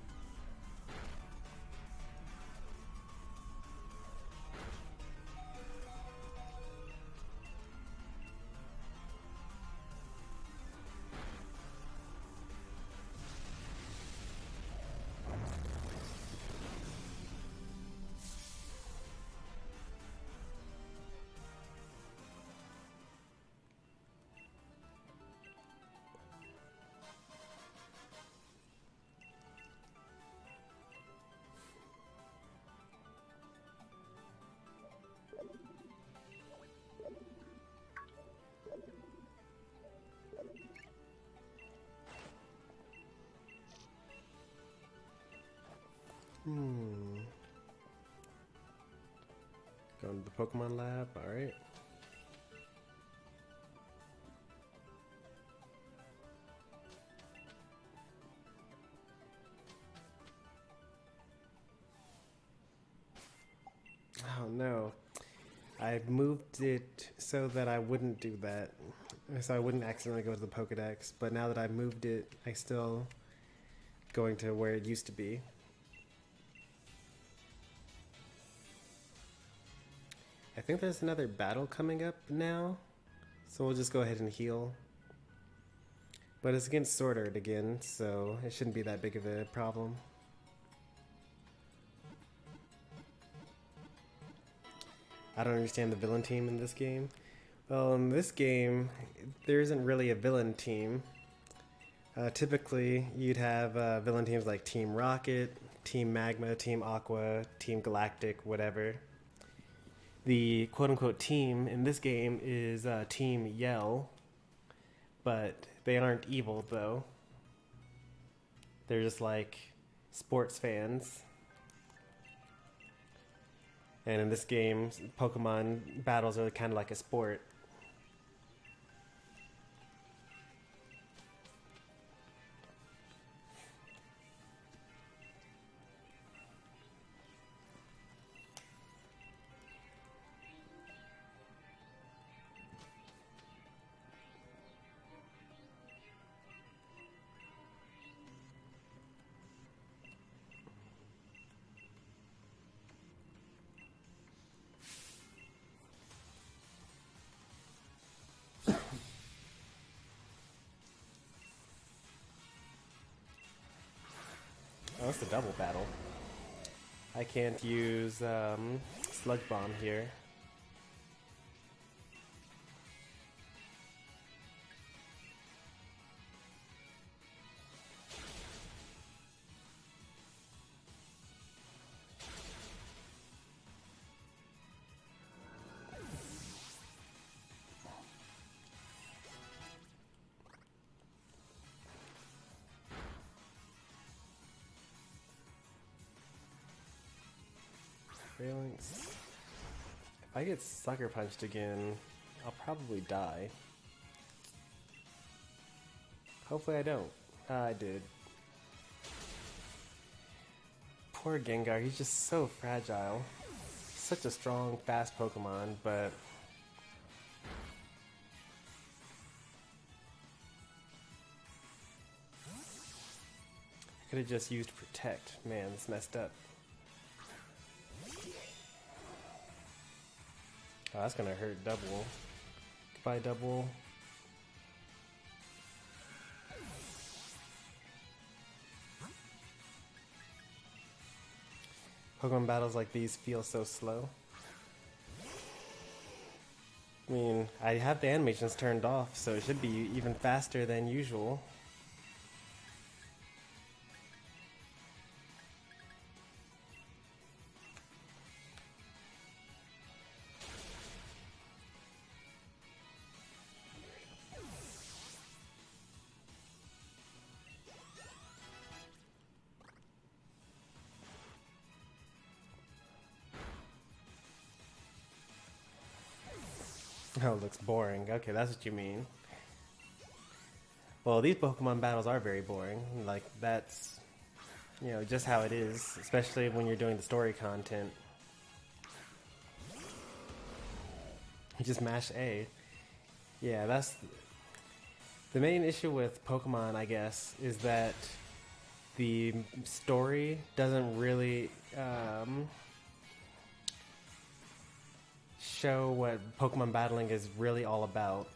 Going to the Pokemon lab, alright. Oh no. I moved it so that I wouldn't do that. So I wouldn't accidentally go to the Pokedex, but now that I moved it, I still going to where it used to be. I think there's another battle coming up now, so we'll just go ahead and heal. But it's against Sword Art again, so it shouldn't be that big of a problem. I don't understand the villain team in this game. Well, in this game, there isn't really a villain team. Typically, you'd have villain teams like Team Rocket, Team Magma, Team Aqua, Team Galactic, whatever. The quote-unquote team in this game is Team Yell, but they aren't evil though. They're just like sports fans. And in this game, Pokemon battles are kind of like a sport. Oh, it's a double battle. I can't use Sludge Bomb here. Phalanx. If I get sucker punched again, I'll probably die. Hopefully I don't. I did. poor Gengar, he's just so fragile. Such a strong, fast Pokemon, but I could have just used Protect. Man, it's messed up. Oh, that's gonna hurt double. Goodbye, double. Pokemon battles like these feel so slow. I mean, I have the animations turned off, so it should be even faster than usual. Oh, it looks boring. Okay, that's what you mean. Well, these Pokemon battles are very boring. Like, that's, you know, just how it is, especially when you're doing the story content. You just mash A. Yeah, that's... The main issue with Pokemon, I guess, is that the story doesn't really show what Pokemon battling is really all about.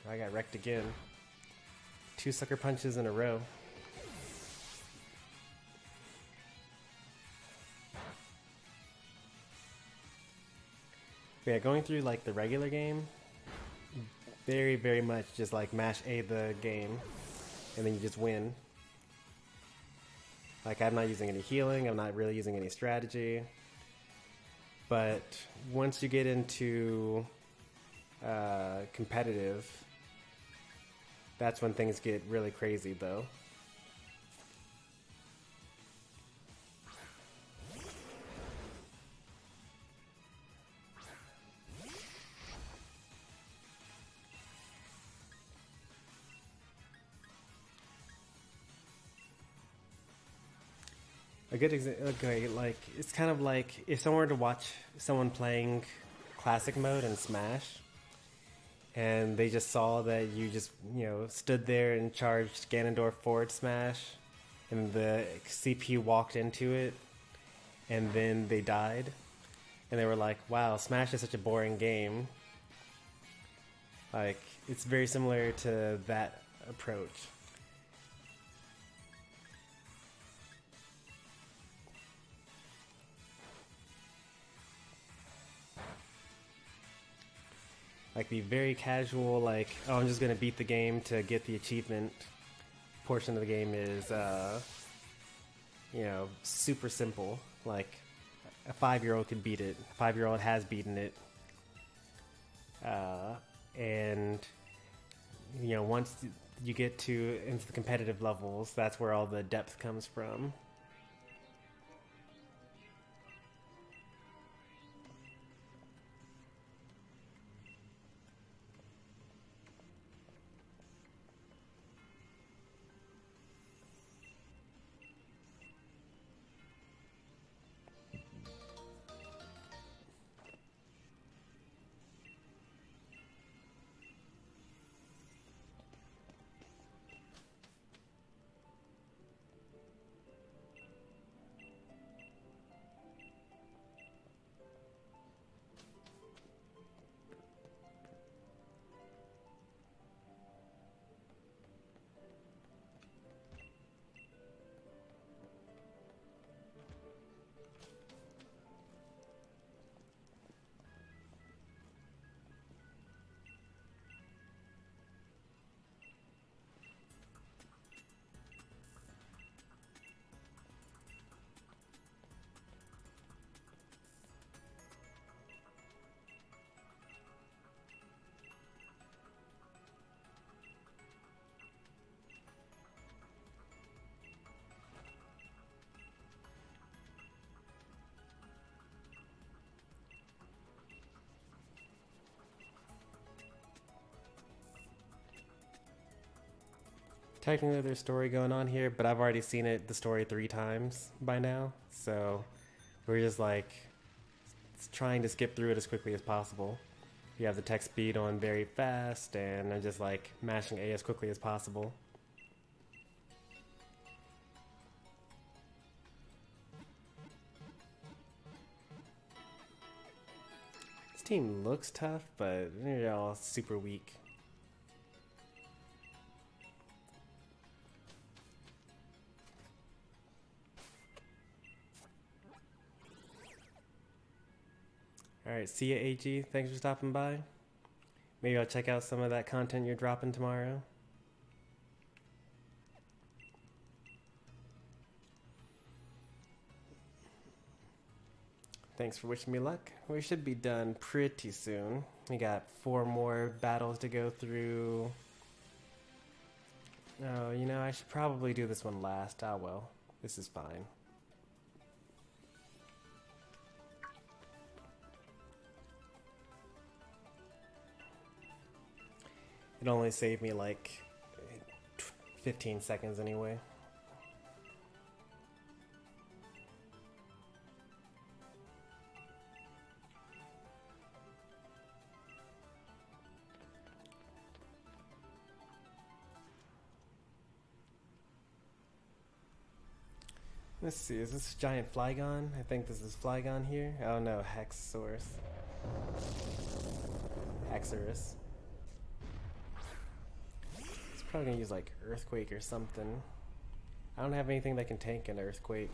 I got wrecked again. 2 sucker punches in a row. Yeah, going through like the regular game, very, very much just like mash A the game, and then you just win. Like, I'm not using any healing, I'm not really using any strategy. But once you get into competitive, that's when things get really crazy though. A good example, okay, like, it's kind of like if someone were to watch someone playing classic mode in Smash, and they just saw that you just, you know, stood there and charged Ganondorf forward smash, and the CPU walked into it, and then they died, and they were like, wow, Smash is such a boring game. Like, it's very similar to that approach. Like the very casual, like, oh, I'm just gonna beat the game to get the achievement portion of the game is, you know, super simple. Like, a 5-year-old could beat it. A 5-year-old has beaten it. And, you know, once you get into the competitive levels, that's where all the depth comes from. technically there's story going on here, but I've already seen the story 3 times by now, so we're just like trying to skip through it as quickly as possible. You have the text speed on very fast, and I'm just like mashing A as quickly as possible. This team looks tough, but they're all super weak. Alright, see ya, AG. Thanks for stopping by. Maybe I'll check out some of that content you're dropping tomorrow. Thanks for wishing me luck. We should be done pretty soon. We got 4 more battles to go through. Oh, you know, I should probably do this one last. Ah, well. This is fine. It only saved me like 15 seconds anyway. Let's see, is this giant Flygon? I think this is Flygon here. Oh no, Hexorus. Hexorus. Probably gonna use like Earthquake or something. I don't have anything that can tank an Earthquake.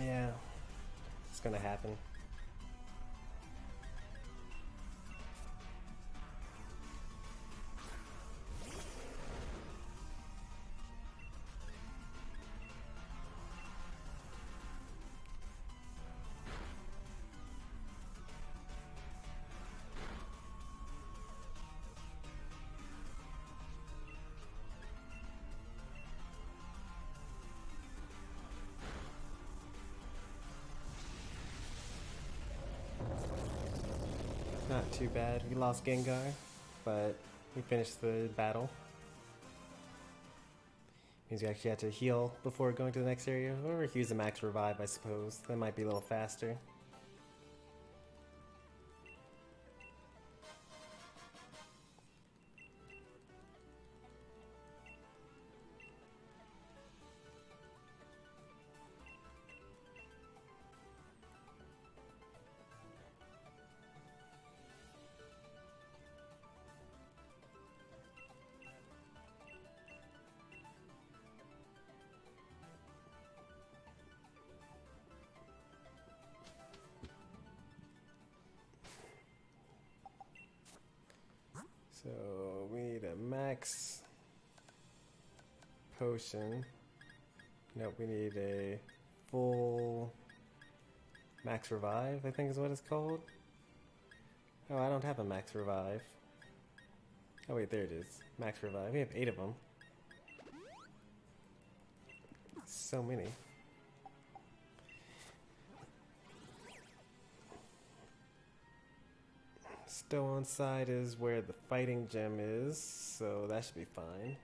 Yeah, it's gonna happen. Not too bad. We lost Gengar, but we finished the battle. Means we actually had to heal before going to the next area, or use a max revive, I suppose. That might be a little faster. So we need a max potion. Nope, we need a full max revive, I think is what it's called. Oh, I don't have a max revive. Oh wait, there it is. Max revive. We have 8 of them. So many. Still on side is where the fighting gem is, so that should be fine.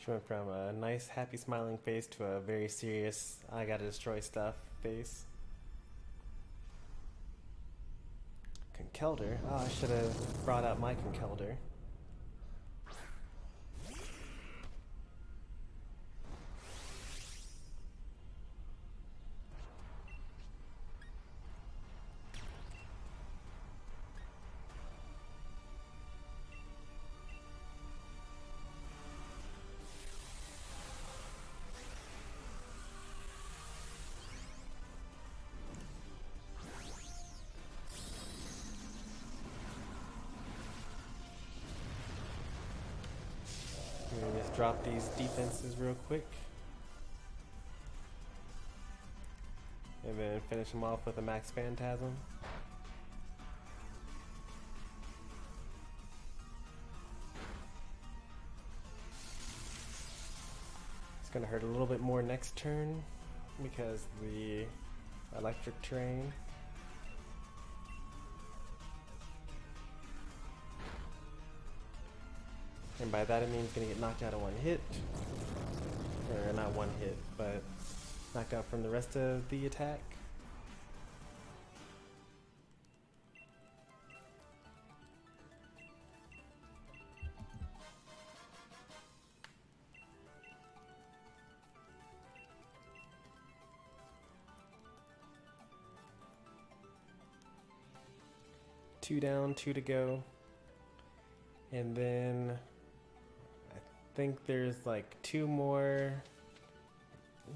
She went from a nice, happy, smiling face to a very serious, I gotta destroy stuff face. Encoder? Oh, I should have brought out my Encoder. Just drop these defenses real quick. And then finish them off with a max phantasm. It's gonna hurt a little bit more next turn because the electric terrain. And by that I mean it's gonna get knocked out of one hit. Or not one hit, but knocked out from the rest of the attack. Two down, two to go. And then I think there's like two more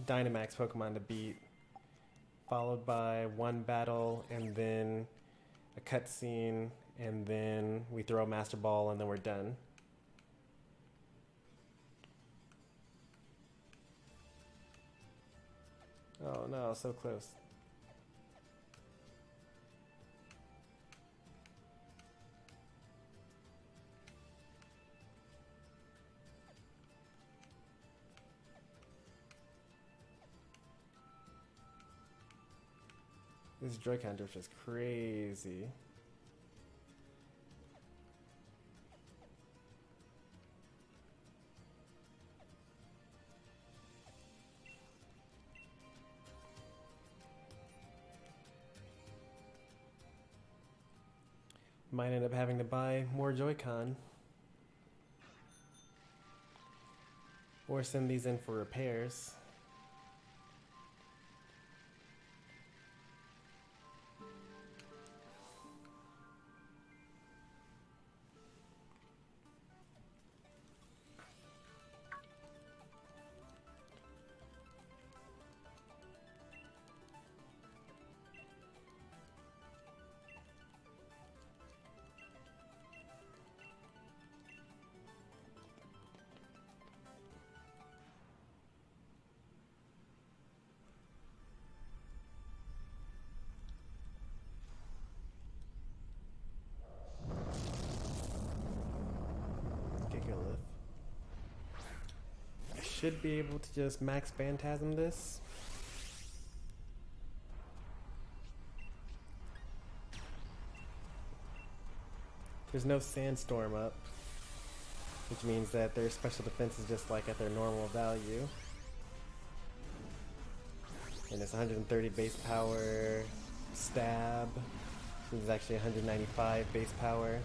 Dynamax Pokemon to beat, followed by one battle and then a cutscene, and then we throw a Master Ball and then we're done. Oh no, so close. This Joy-Con drift is crazy. Might end up having to buy more Joy-Con. Or send these in for repairs. I should be able to just max Phantasm this. There's no Sandstorm up, which means that their special defense is just like at their normal value. And it's 130 base power, stab. This is actually 195 base power.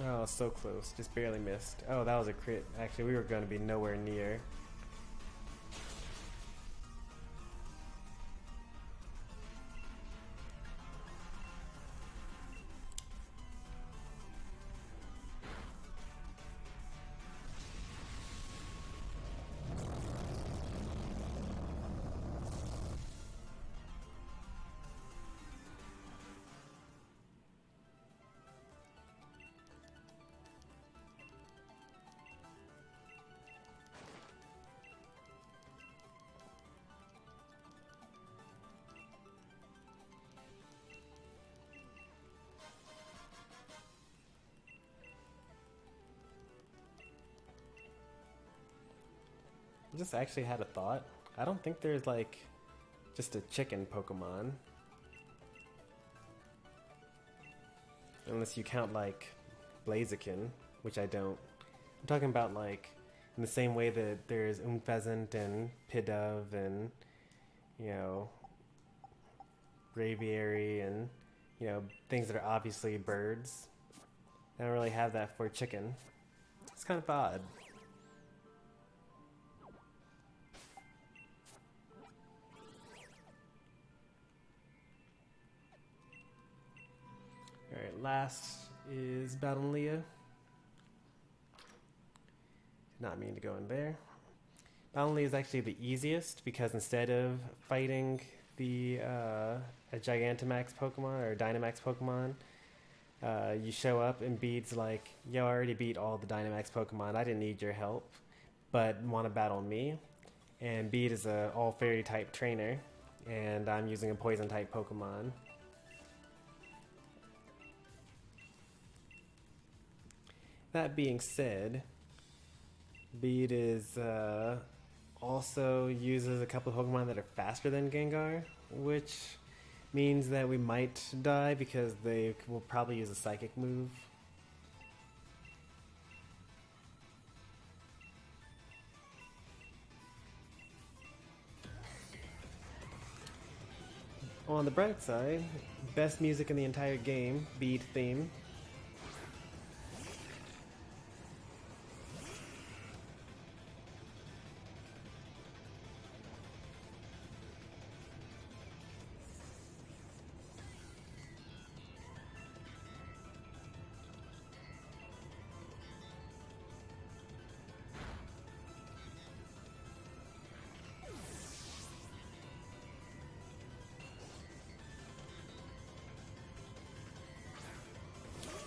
Oh, so close. Just barely missed. Oh, that was a crit. Actually, we were going to be nowhere near. I just actually had a thought. I don't think there's like just a chicken Pokemon. Unless you count like Blaziken, which I don't. I'm talking about like in the same way that there's Pheasant and Pidove and, you know, Braviary and, you know, things that are obviously birds. I don't really have that for chicken. It's kind of odd. Alright, last is Battlelia. Did not mean to go in there. Battlelia is actually the easiest because instead of fighting the a Gigantamax Pokemon or Dynamax Pokemon, you show up and Bede's like, yo, I already beat all the Dynamax Pokemon, I didn't need your help, but want to battle me. And Bede is a all fairy type trainer, and I'm using a poison type Pokemon. That being said, Bede is also uses a couple of Pokemon that are faster than Gengar, which means that we might die because they will probably use a Psychic move. On the bright side, best music in the entire game, Bede theme.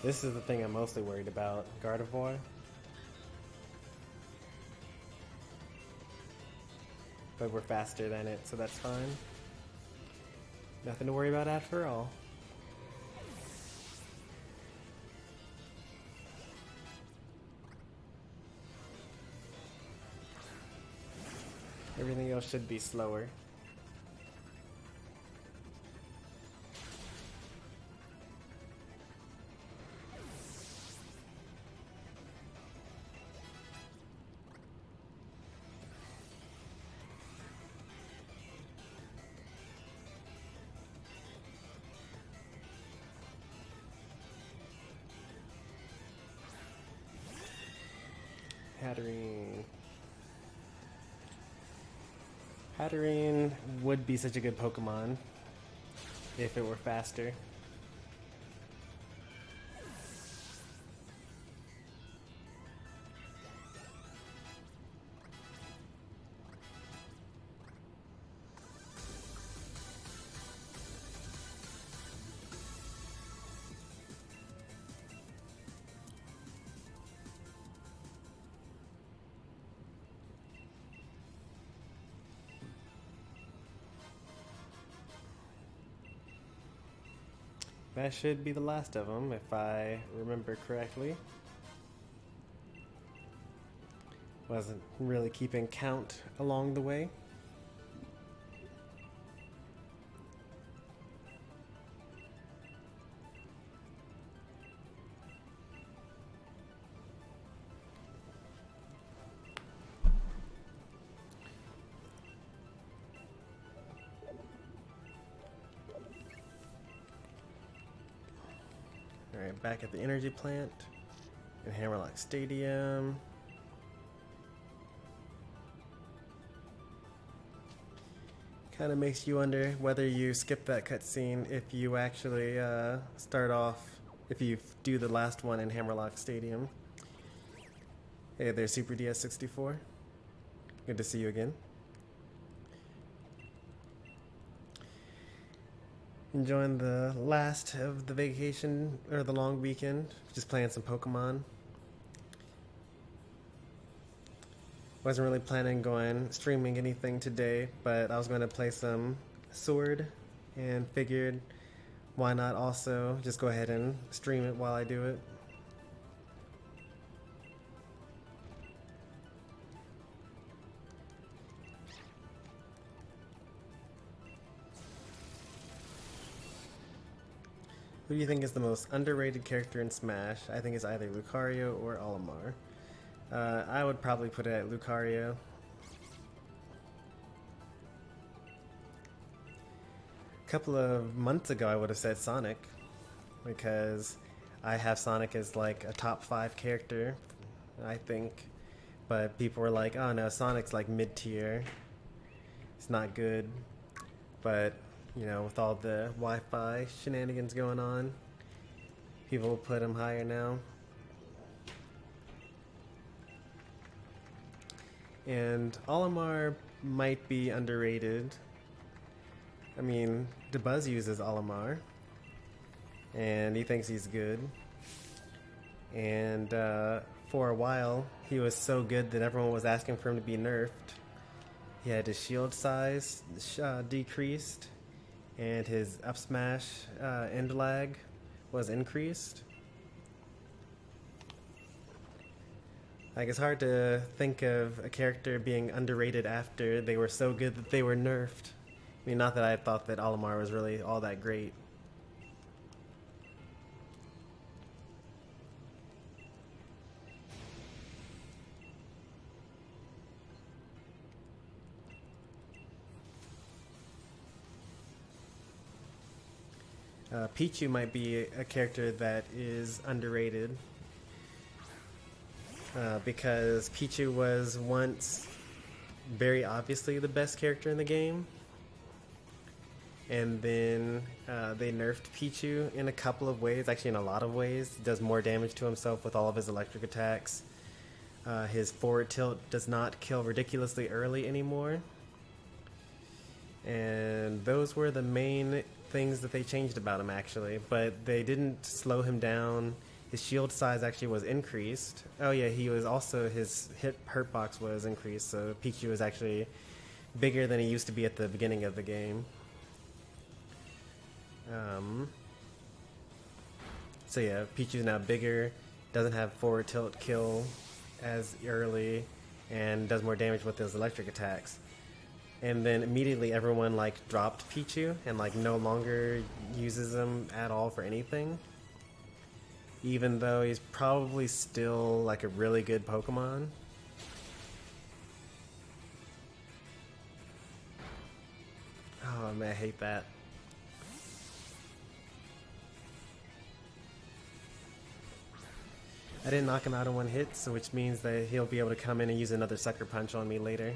This is the thing I'm mostly worried about, Gardevoir. But we're faster than it, so that's fine. Nothing to worry about after all. Everything else should be slower. Hatterene would be such a good Pokemon if it were faster. That should be the last of them, if I remember correctly. Wasn't really keeping count along the way. Alright, back at the energy plant in Hammerlock Stadium. Kind of makes you wonder whether you skip that cutscene if you actually start off, if you do the last one in Hammerlock Stadium. Hey there, Super DS64. Good to see you again. Enjoying the last of the vacation, or the long weekend, just playing some Pokemon. Wasn't really planning on streaming anything today, but I was going to play some Sword, and figured why not also just go ahead and stream it while I do it. Who do you think is the most underrated character in Smash? I think it's either Lucario or Olimar. I would probably put it at Lucario. A couple of months ago I would have said Sonic, because I have Sonic as like a top 5 character, I think. But people were like, oh no, Sonic's like mid-tier. It's not good. But, you know, with all the Wi-Fi shenanigans going on, people will put him higher now. And Olimar might be underrated. I mean, DeBuzz uses Olimar, and he thinks he's good. And for a while, he was so good that everyone was asking for him to be nerfed. He had his shield size decreased, and his up smash end lag was increased. Like, it's hard to think of a character being underrated after they were so good that they were nerfed. I mean, not that I thought that Olimar was really all that great. Pichu might be a character that is underrated because Pichu was once very obviously the best character in the game, and then they nerfed Pichu in a couple of ways, actually in a lot of ways. He does more damage to himself with all of his electric attacks. His forward tilt does not kill ridiculously early anymore. And those were the main things that they changed about him, actually. But they didn't slow him down. His shield size actually was increased. Oh yeah, he was also, his hurt box was increased, so Pichu was actually bigger than he used to be at the beginning of the game. So yeah, Pichu's now bigger, doesn't have forward tilt kill as early, and does more damage with his electric attacks. And then immediately everyone like dropped Pichu and like no longer uses him at all for anything, even though he's probably still like a really good Pokemon. Oh man, I hate that. I didn't knock him out in one hit, so which means that he'll be able to come in and use another Sucker Punch on me later.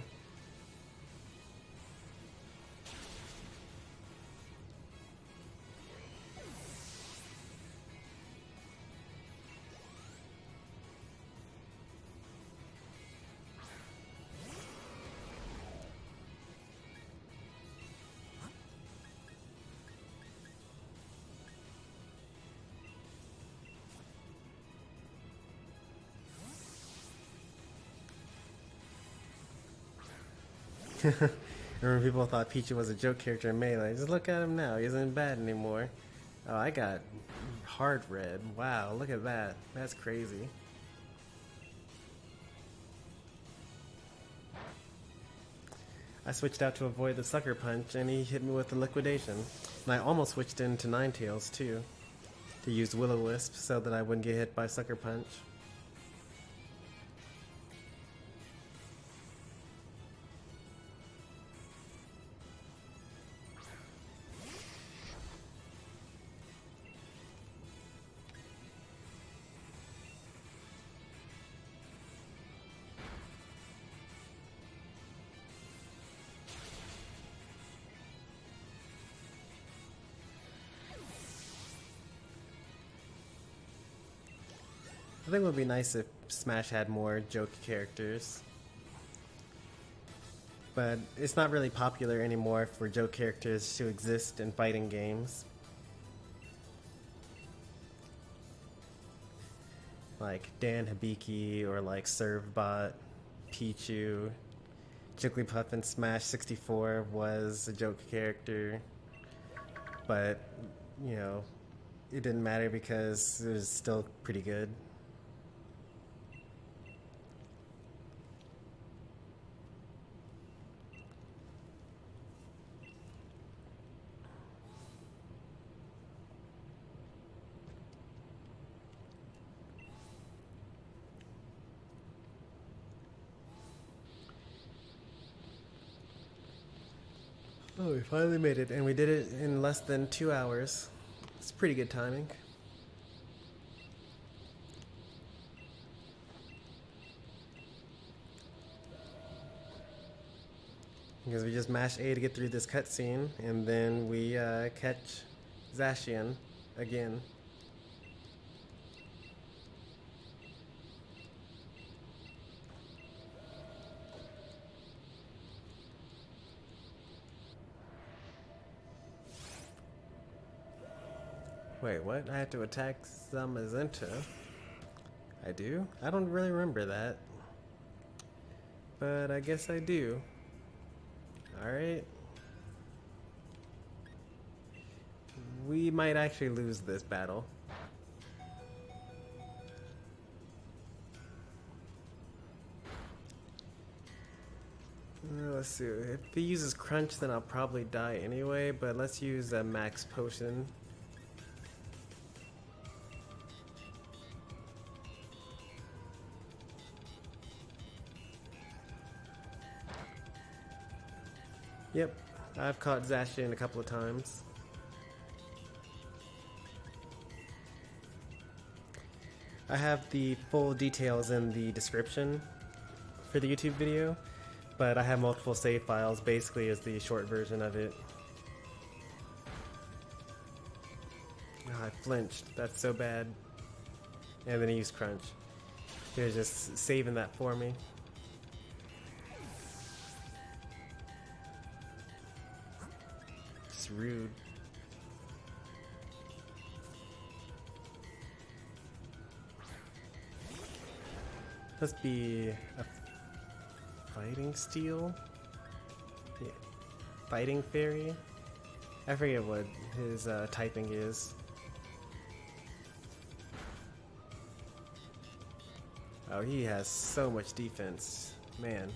Remember, people thought Pichu was a joke character in Melee. Just look at him now. He isn't bad anymore. Oh, I got hard red. Wow, look at that. That's crazy. I switched out to avoid the Sucker Punch, and he hit me with the Liquidation. And I almost switched into Ninetales, too, to use Will-O-Wisp so that I wouldn't get hit by Sucker Punch. I think it would be nice if Smash had more joke characters. But it's not really popular anymore for joke characters to exist in fighting games. Like Dan Hibiki or like Servbot, Pichu, Jigglypuff in Smash 64 was a joke character. But, you know, it didn't matter because it was still pretty good. Oh, we finally made it, and we did it in less than 2 hours. It's pretty good timing. Because we just mash A to get through this cutscene, and then we catch Zacian again. Wait, what? I have to attack Zamazenta? I do? I don't really remember that. But I guess I do. Alright. We might actually lose this battle. Let's see. If he uses Crunch, then I'll probably die anyway, but let's use a Max Potion. Yep, I've caught Zacian a couple of times. I have the full details in the description for the YouTube video, but I have multiple save files, basically as the short version of it. Oh, I flinched, that's so bad. And then he used Crunch. He was just saving that for me. Rude. Must be a fighting steel? Yeah. Fighting fairy? I forget what his typing is. Oh, he has so much defense. Man.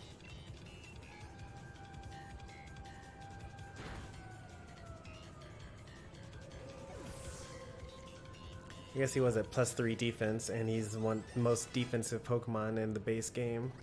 I guess he was at +3 defense, and he's the most defensive Pokemon in the base game.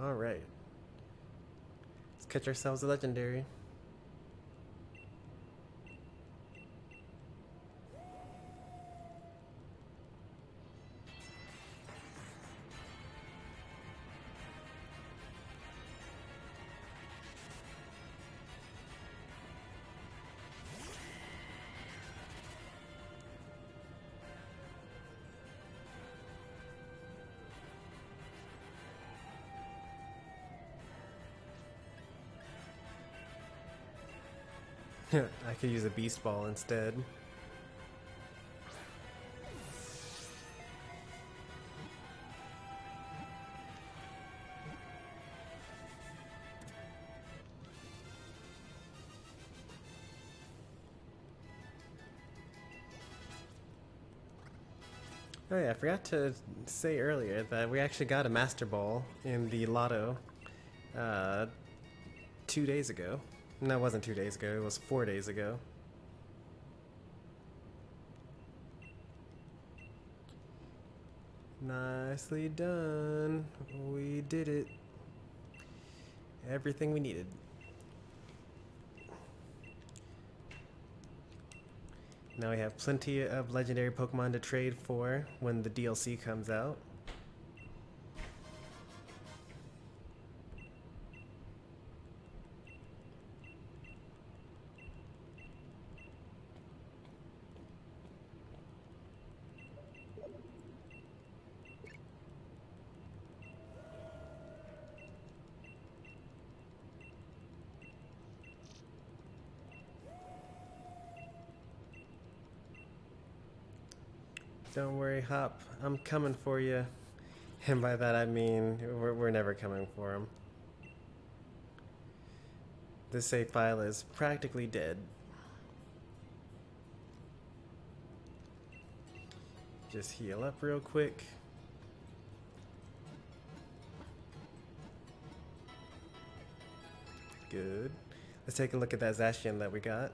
Alright. Let's catch ourselves a legendary. I could use a beast ball instead. Oh yeah, I forgot to say earlier that we actually got a Master Ball in the Lotto 2 days ago. No, it wasn't 2 days ago, it was 4 days ago. Nicely done. We did it. Everything we needed. Now we have plenty of legendary Pokemon to trade for when the DLC comes out. Don't worry, Hop. I'm coming for you. And by that I mean, we're never coming for him. This save file is practically dead. Just heal up real quick. Good. Let's take a look at that Zacian that we got.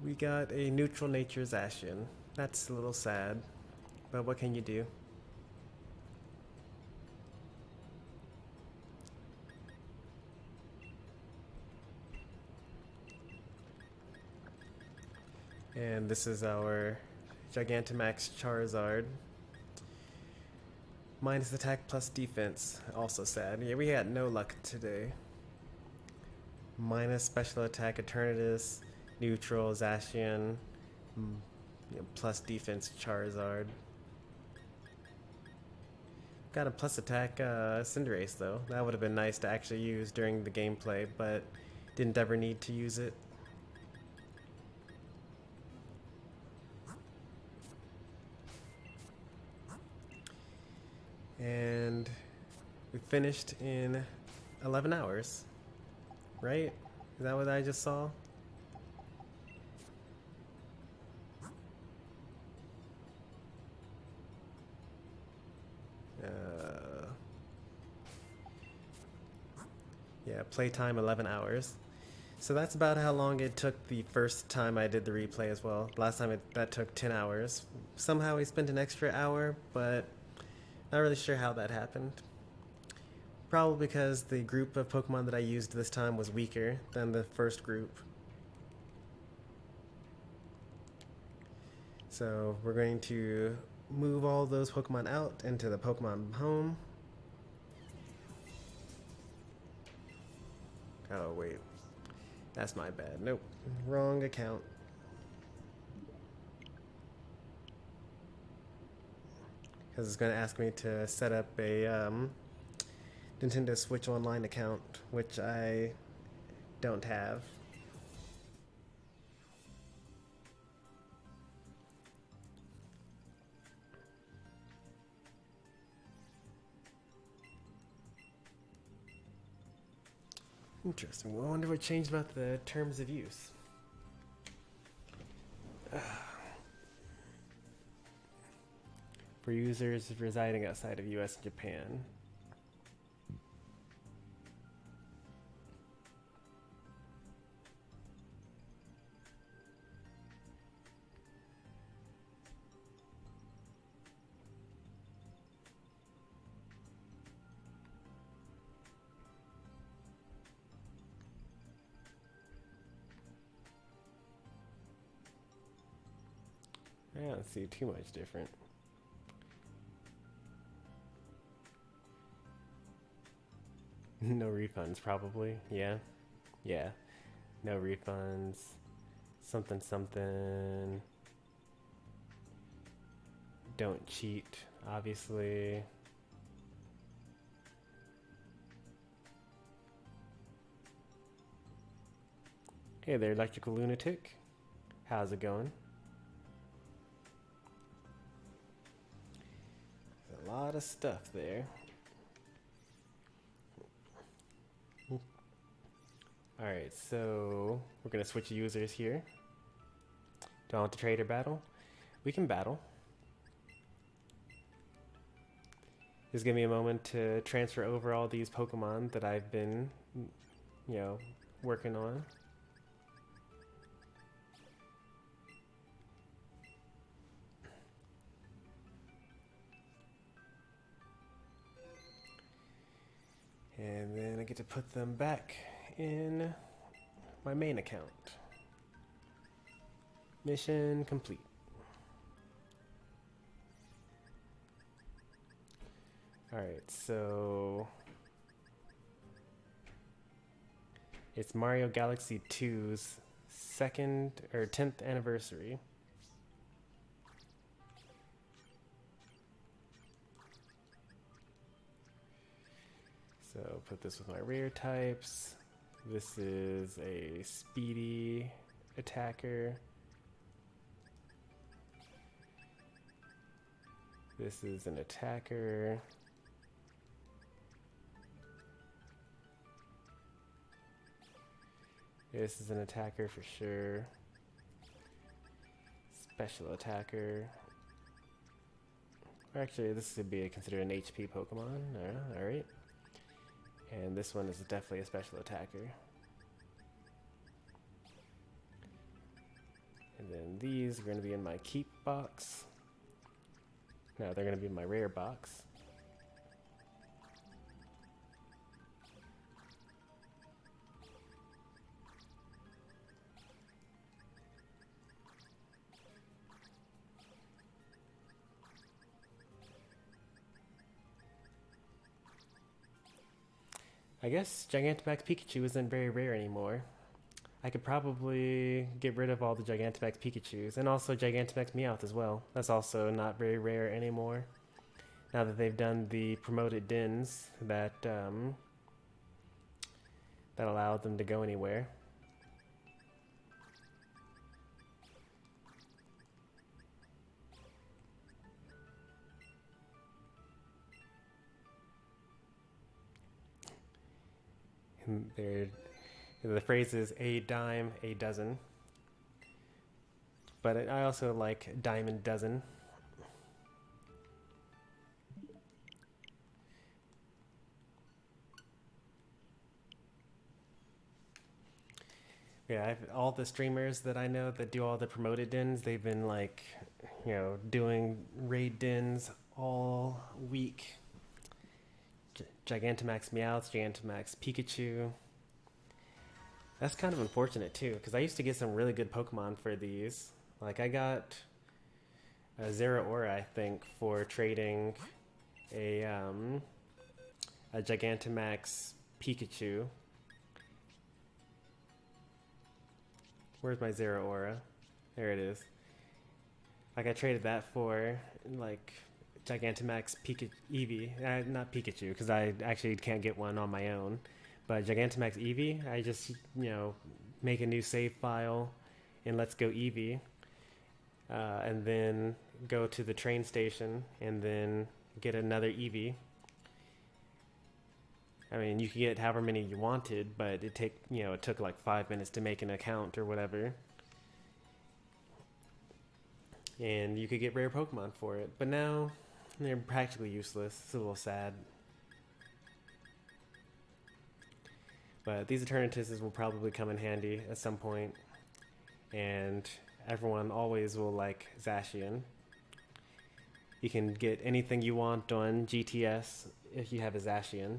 We got a neutral nature Zacian. That's a little sad, but what can you do? And this is our Gigantamax Charizard. Minus attack plus defense, also sad. Yeah, we had no luck today. Minus special attack Eternatus, neutral Zacian, plus defense Charizard. Got a plus attack Cinderace though. That would have been nice to actually use during the gameplay, but didn't ever need to use it. And we finished in 11 hours, right? Is that what I just saw? Yeah, playtime 11 hours. So that's about how long it took the first time I did the replay as well. Last time that took 10 hours. Somehow we spent an extra hour, but not really sure how that happened. Probably because the group of Pokemon that I used this time was weaker than the first group. So we're going to move all those Pokemon out into the Pokemon home. Oh wait, that's my bad. Nope, wrong account. Because it's going to ask me to set up a Nintendo Switch Online account, which I don't have. Interesting. Well, I wonder what changed about the terms of use. For users residing outside of US and Japan. I don't see too much different. No refunds, probably. Yeah. Yeah. No refunds. Something, something. Don't cheat, obviously. Hey there, Electrical Lunatic. How's it going? There's a lot of stuff there. Alright, so we're gonna switch users here. Do I want to trade or battle? We can battle. Just give me a moment to transfer over all these Pokemon that I've been, working on. And then I get to put them back in my main account. Mission complete. Alright, so it's Mario Galaxy 2's 10th anniversary. So put this with my rare types. This is a speedy attacker. This is an attacker. This is an attacker for sure. Special attacker. Actually, this would be considered an HP Pokemon. Alright. And this one is definitely a special attacker. And then these are going to be in my keep box. No, they're going to be in my rare box. I guess Gigantamax Pikachu isn't very rare anymore. I could probably get rid of all the Gigantamax Pikachus, and also Gigantamax Meowth as well. That's also not very rare anymore. Now that they've done the promoted dens that that allowed them to go anywhere. The phrase is a dime a dozen, but I also like diamond dozen. Yeah, all the streamers that I know that do all the promoted dens, they've been like, doing raid dens all week. Gigantamax Meowth, Gigantamax Pikachu. That's kind of unfortunate too, because I used to get some really good Pokemon for these. Like I got a Zeraora, I think, for trading a Gigantamax Pikachu. Where's my Zeraora? There it is. Like I traded that for like Gigantamax Eevee, not Pikachu, because I actually can't get one on my own. But Gigantamax Eevee, I just, make a new save file in Let's Go Eevee, and then go to the train station and then get another Eevee. I mean, you could get however many you wanted, but it took like 5 minutes to make an account or whatever. And you could get rare Pokemon for it. But now, they're practically useless. It's a little sad. But these Eternatuses will probably come in handy at some point. And everyone always will like Zacian. You can get anything you want on GTS if you have a Zacian.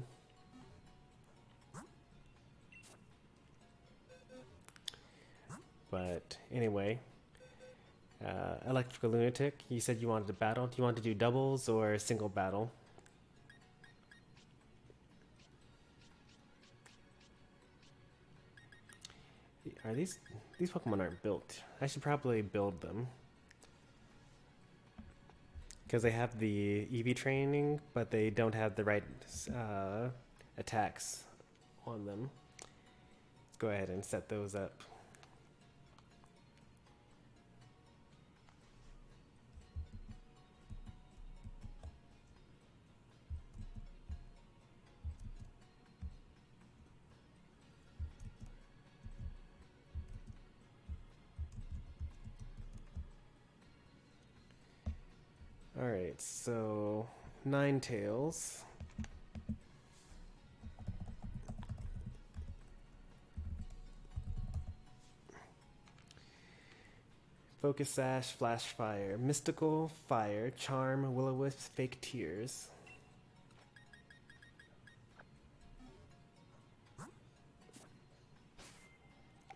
But anyway, Electrical Lunatic, you said you wanted to battle. Do you want to do doubles or a single battle? Are these Pokemon aren't built. I should probably build them. Because they have the EV training, but they don't have the right attacks on them. Let's go ahead and set those up. Alright, so Ninetales. Focus Sash, Flash Fire, Mystical Fire, Charm, Will-O-Wisp, Fake Tears.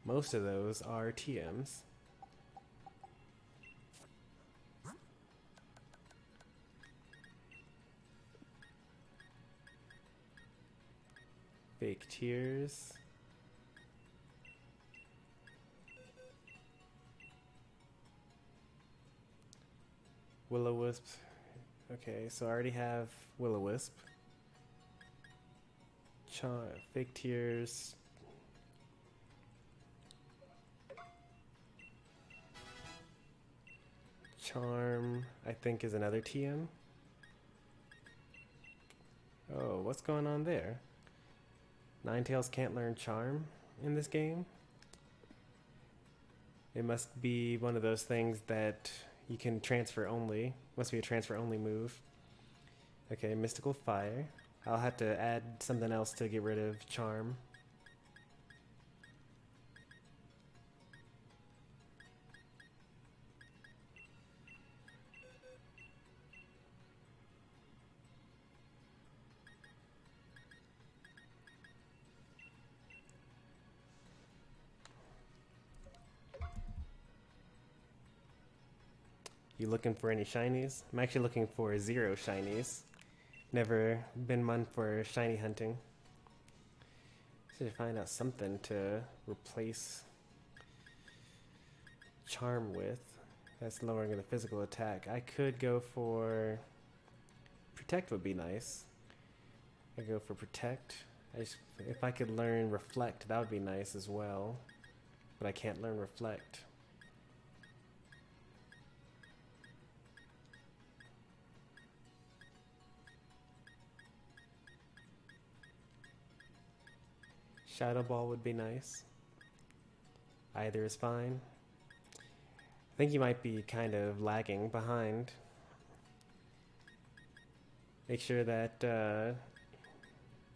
Most of those are TMs. Fake Tears. Will-O-Wisp. Okay, so I already have Will-O-Wisp. Fake Tears. Charm, I think, is another TM. Oh, what's going on there? Ninetales can't learn Charm in this game? It must be one of those things that you can transfer only. Must be a transfer only move. Okay, Mystical Fire. I'll have to add something else to get rid of Charm. You looking for any shinies? I'm actually looking for 0 shinies. Never been one for shiny hunting. Should find out something to replace Charm with. That's lowering the physical attack. I could go for Protect would be nice. I go for Protect. If I could learn Reflect, that would be nice as well. But I can't learn Reflect. Shadow Ball would be nice. Either is fine. I think you might be kind of lagging behind. Make sure that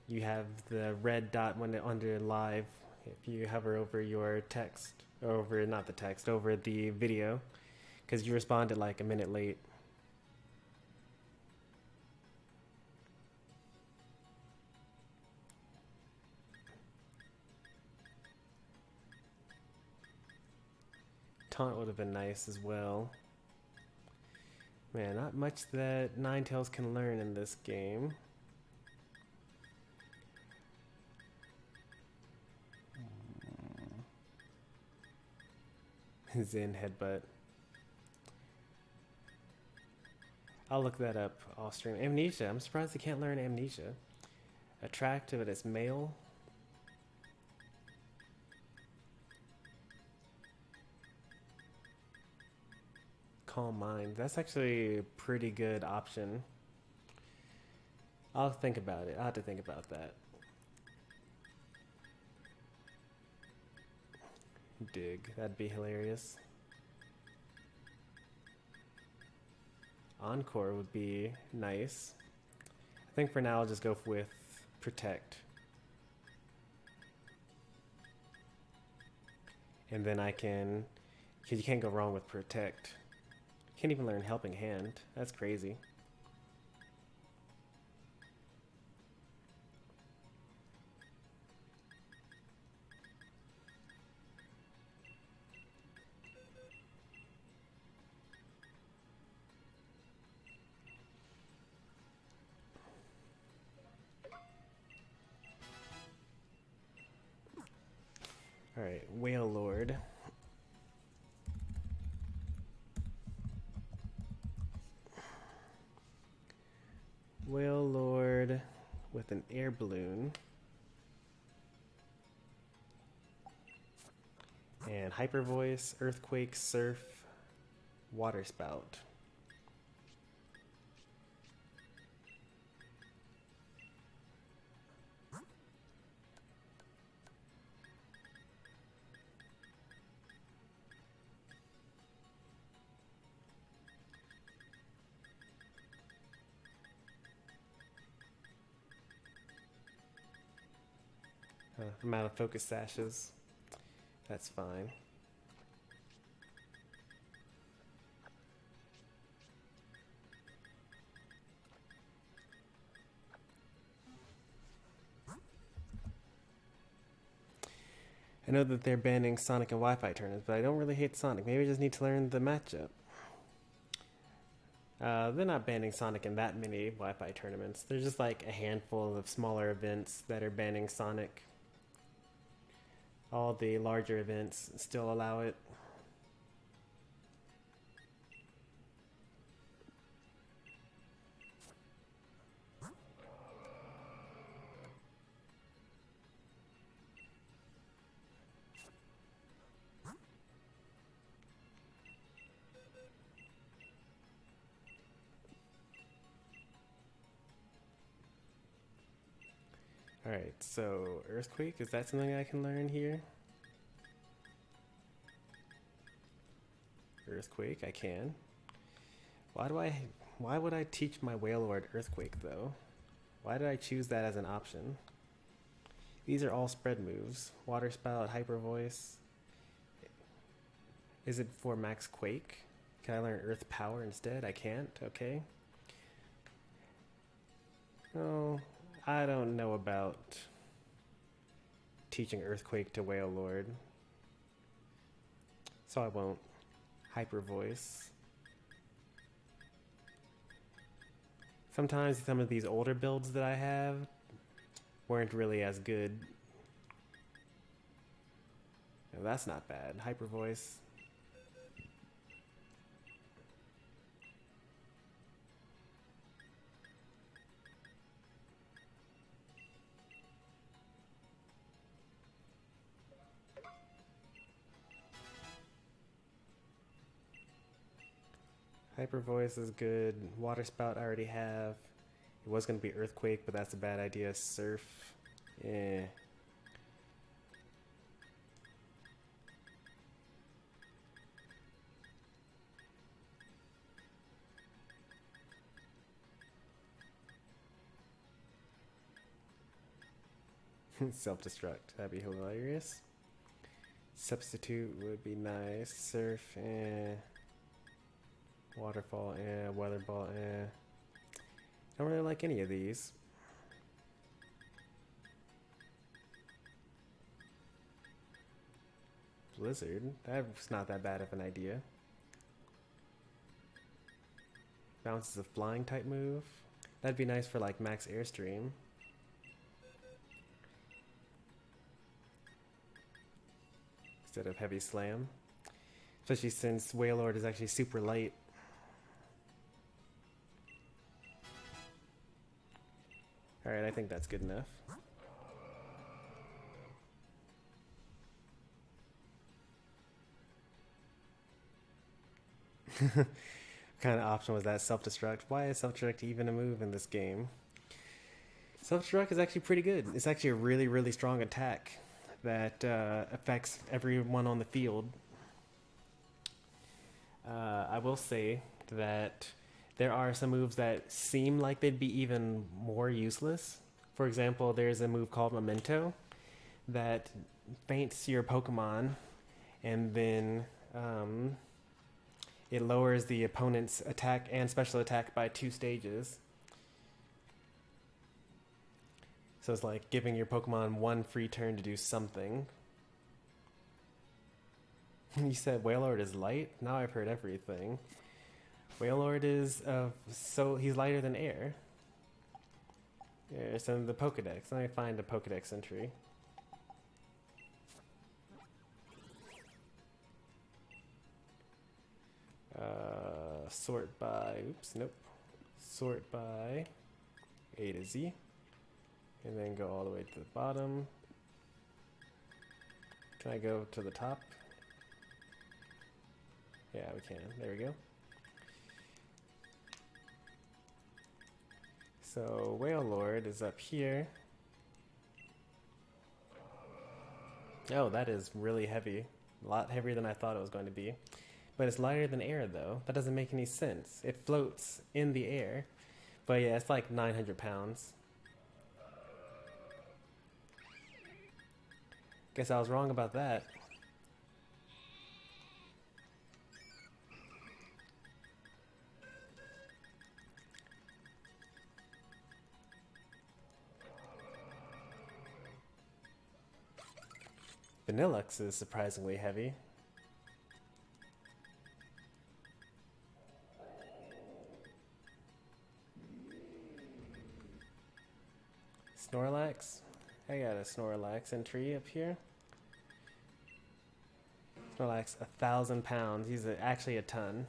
you have the red dot when under live if you hover over your text, over, not the text, over the video, because you responded like a minute late. Taunt would have been nice as well. Man, not much that Ninetales can learn in this game. Zen Headbutt. I'll look that up off stream. Amnesia. I'm surprised they can't learn Amnesia. Attractive, it is male. Calm Mind. That's actually a pretty good option. I'll think about it. I'll have to think about that. Dig. That'd be hilarious. Encore would be nice. I think for now I'll just go with Protect. And then I can, because you can't go wrong with Protect. Can't even learn Helping Hand. That's crazy. Alright, Whale Lord. Whale Lord with an air balloon. And Hyper Voice, Earthquake, Surf, Water Spout. amount of focus sashes. That's fine. I know that they're banning Sonic and Wi-Fi tournaments, but I don't really hate Sonic. Maybe I just need to learn the matchup. They're not banning Sonic in that many Wi-Fi tournaments. There's just like a handful of smaller events that are banning Sonic. All the larger events still allow it. Alright, so Earthquake, is that something I can learn here? Earthquake, I can. Why would I teach my Wailord Earthquake though? Why did I choose that as an option? These are all spread moves. Water Spout, Hyper Voice. Is it for Max Quake? Can I learn Earth Power instead? I can't, okay. Oh, I don't know about teaching Earthquake to Wailord, so I won't. Hyper Voice. Sometimes some of these older builds that I have weren't really as good. No, that's not bad. Hyper Voice. Hyper Voice is good. Water Spout I already have. It was going to be Earthquake, but that's a bad idea. Surf. Yeah. Self-destruct. That'd be hilarious. Substitute would be nice. Surf. Waterfall, Weather Ball, Don't really like any of these. Blizzard, that's not that bad of an idea. Bounce is a flying type move. That'd be nice for like max airstream. Instead of heavy slam. Especially since Wailord is actually super light. Alright, I think that's good enough. What kind of option was that? Self-destruct? Why is self-destruct even a move in this game? Self-destruct is actually pretty good. It's actually a really, really strong attack that affects everyone on the field. I will say that there are some moves that seem like they'd be even more useless. For example, there's a move called Memento that faints your Pokemon and then it lowers the opponent's attack and special attack by 2 stages. So it's like giving your Pokemon 1 free turn to do something. You said Wailord is light? Now I've heard everything. Wailord is, so he's lighter than air. Yeah, so in the Pokedex. Let me find a Pokedex entry. Sort by, oops, nope. Sort by A to Z. And then go all the way to the bottom. Can I go to the top? Yeah, we can. There we go. So Wailord is up here. Oh, that is really heavy. A lot heavier than I thought it was going to be. But it's lighter than air though. That doesn't make any sense. It floats in the air. But yeah, it's like 900 pounds. Guess I was wrong about that. Vanillux is surprisingly heavy. Snorlax? I got a Snorlax entry up here. Snorlax, 1,000 pounds. He's actually a ton.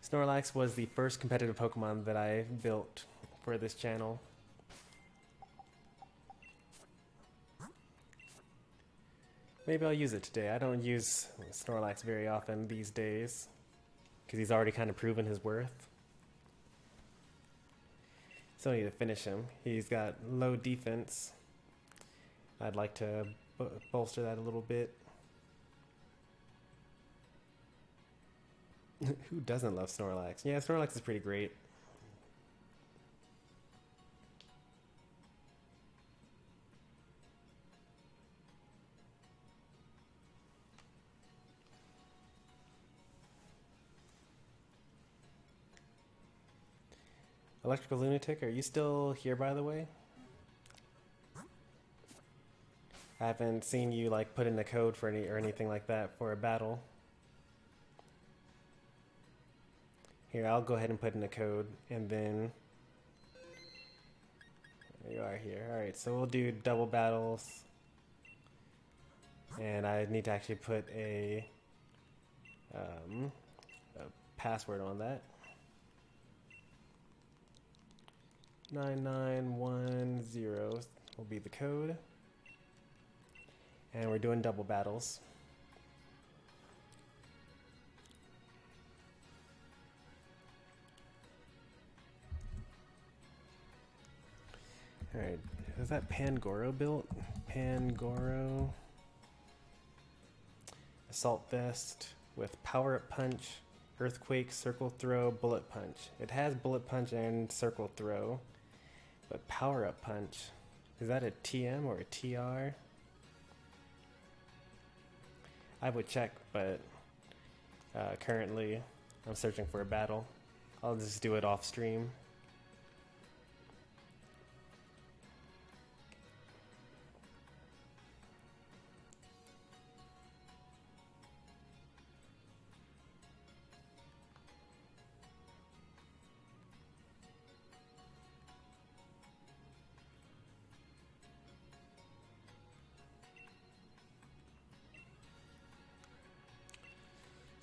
Snorlax was the first competitive Pokemon that I built for this channel. Maybe I'll use it today. I don't use Snorlax very often these days because he's already kind of proven his worth. Still need to finish him. He's got low defense. I'd like to bolster that a little bit. Who doesn't love Snorlax? Yeah, Snorlax is pretty great. Electrical Lunatic, are you still here, by the way? I haven't seen you like put in a code for any or anything like that for a battle. Here, I'll go ahead and put in a code, and then there you are here. Alright, so we'll do double battles. And I need to actually put a password on that. 9910 will be the code. And we're doing double battles. Alright, is that Pangoro built? Pangoro. Assault Vest with Power Up Punch, Earthquake, Circle Throw, Bullet Punch. It has Bullet Punch and Circle Throw, but Power Up Punch, is that a TM or a TR? I would check, but currently I'm searching for a battle. I'll just do it off stream.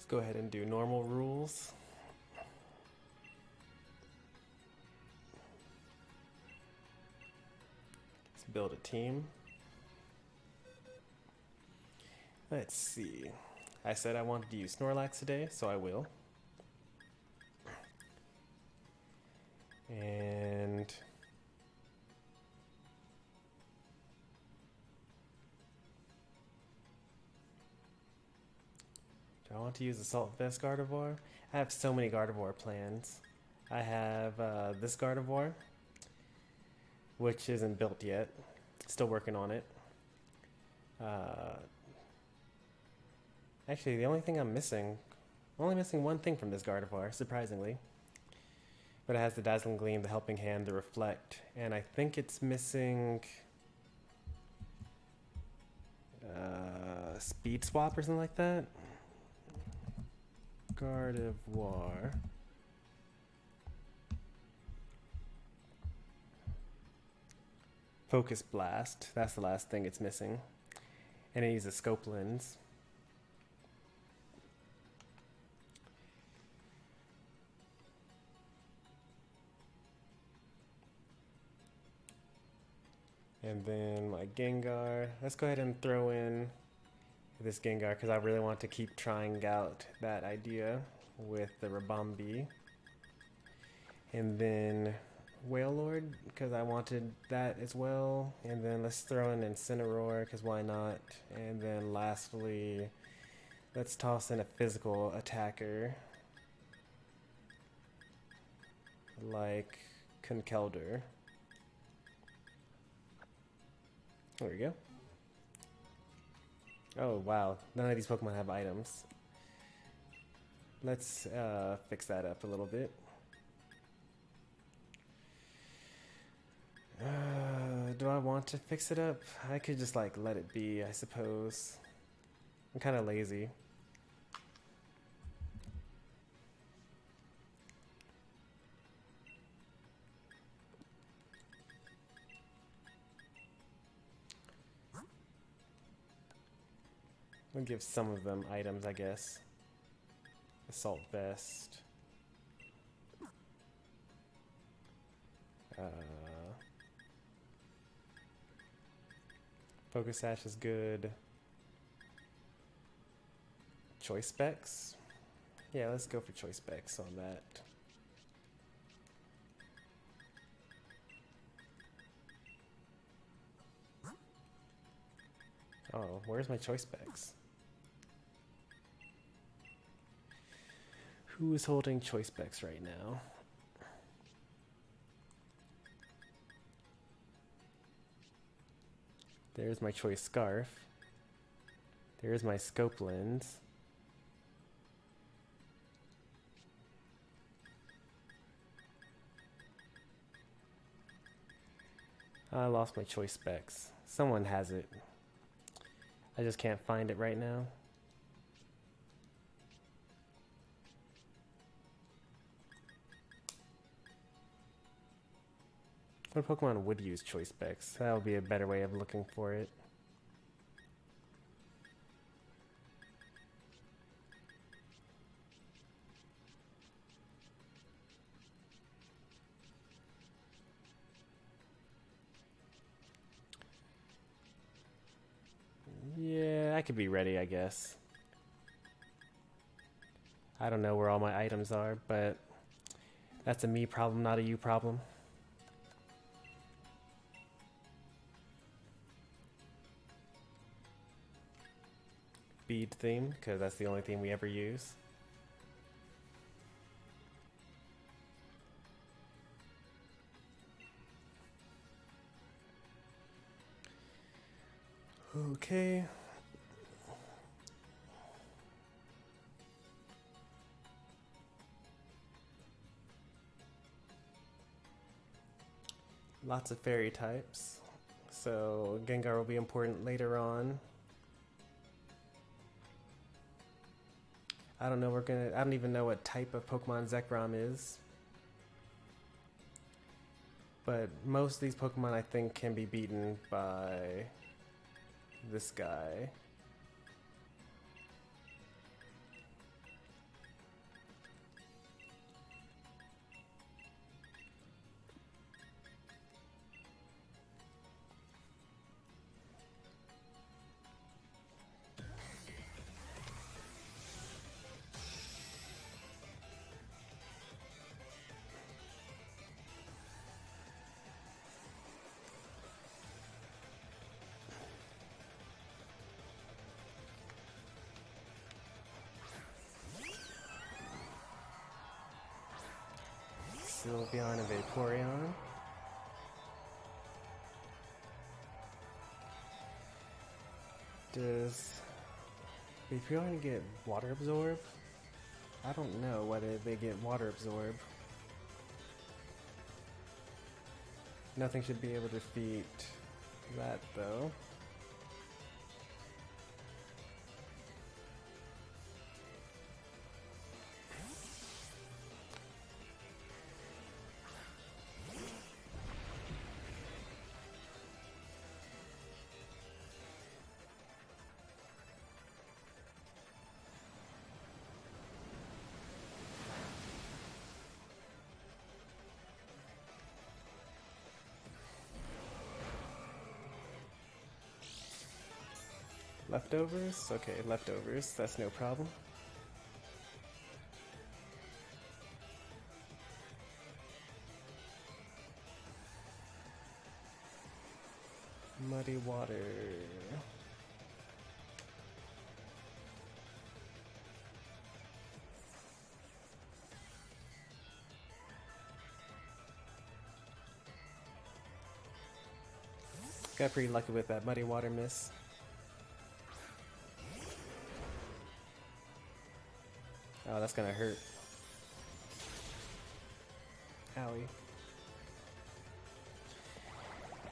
Go ahead and do normal rules. Let's build a team. Let's see. I said I wanted to use Snorlax today, so I will. And do I want to use Assault Vest Gardevoir? I have so many Gardevoir plans. I have this Gardevoir, which isn't built yet. Still working on it. Actually, the only thing I'm missing, only missing one thing from this Gardevoir, surprisingly. But it has the Dazzling Gleam, the Helping Hand, the Reflect, and I think it's missing Speed Swap or something like that. Gardevoir. Focus Blast, that's the last thing it's missing. And it uses Scope Lens. And then my Gengar. Let's go ahead and throw in this Gengar because I really want to keep trying out that idea with the Rabombi. And then Wailord because I wanted that as well. And then let's throw in Incineroar because why not? And then lastly, let's toss in a physical attacker like Conkeldurr. There we go. Oh wow, none of these Pokemon have items. Let's fix that up a little bit. Do I want to fix it up? I could just like let it be, I suppose. I'm kind of lazy. We'll give some of them items, I guess. Assault vest. Focus Sash is good. Choice specs? Yeah, let's go for choice specs on that. Oh, where's my choice specs? Who is holding choice specs right now? There's my choice scarf. There's my scope lens. I lost my choice specs. Someone has it. I just can't find it right now. What Pokemon would use choice specs? That would be a better way of looking for it. Yeah, I could be ready, I guess. I don't know where all my items are, but that's a me problem, not a you problem. Bead theme, because that's the only theme we ever use. Okay. Lots of fairy types, so Gengar will be important later on. I don't know, I don't even know what type of Pokemon Zekrom is. But most of these Pokemon I think can be beaten by this guy. Sylveon and Vaporeon. Does Vaporeon get Water Absorb? I don't know whether they get Water Absorb. Nothing should be able to defeat that though. Leftovers? Okay, leftovers. That's no problem. Muddy water. Got pretty lucky with that muddy water miss. Oh, that's gonna hurt. Owie.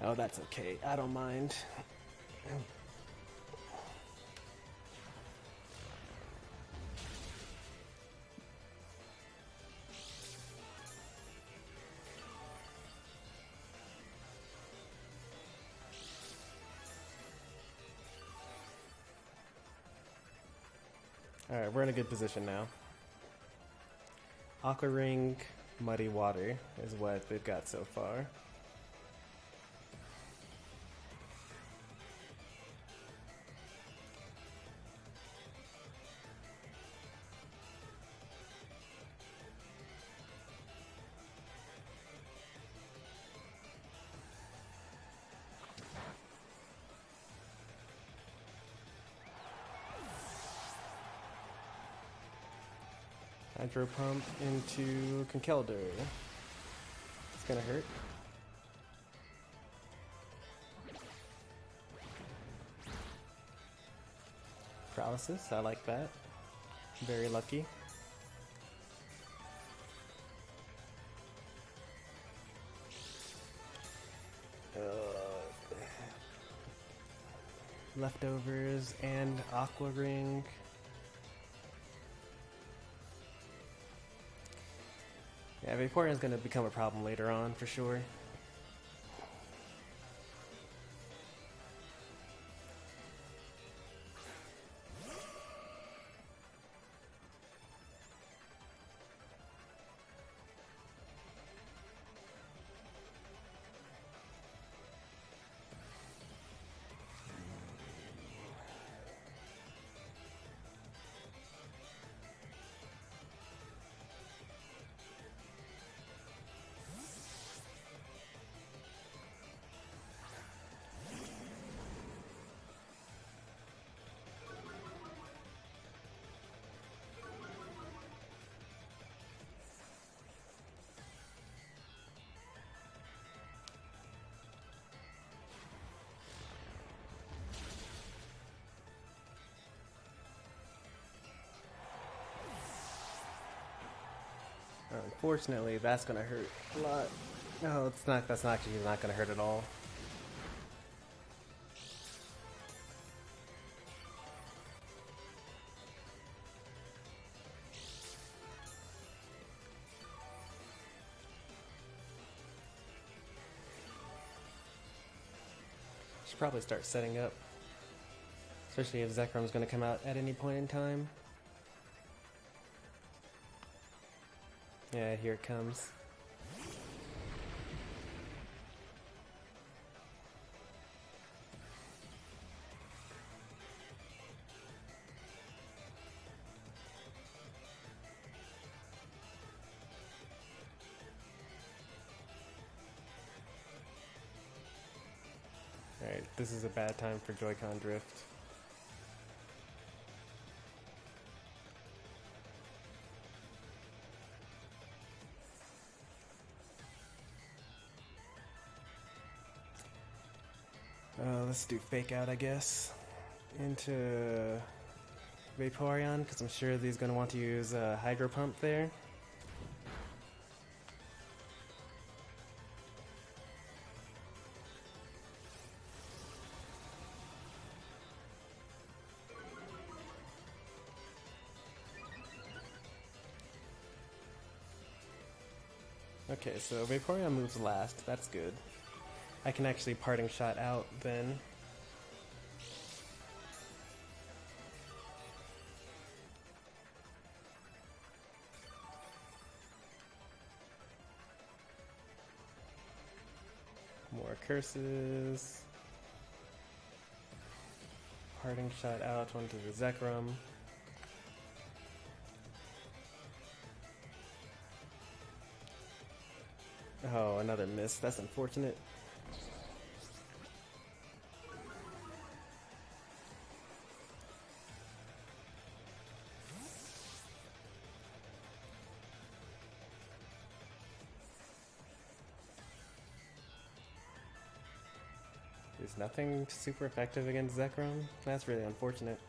Oh, that's okay. I don't mind. Alright, we're in a good position now. Aqua Ring, Muddy Water is what they've got so far. Hydro Pump into Encoder. It's gonna hurt. Paralysis, I like that. Very lucky. Leftovers and Aqua Ring. Yeah, Vaporeon is going to become a problem later on, for sure. Unfortunately, that's gonna hurt a lot. No, it's not. That's actually not gonna hurt at all. Should probably start setting up, especially if Zekrom's gonna come out at any point in time. Yeah, here it comes. Alright, this is a bad time for Joy-Con drift. Let's do Fake Out, I guess, into Vaporeon, because I'm sure he's going to want to use Hydro Pump there. Okay, so Vaporeon moves last, that's good. I can actually Parting Shot out then. More curses. Parting Shot out onto the Zekrom. Oh, another miss. That's unfortunate. Is nothing super effective against Zekrom? That's really unfortunate.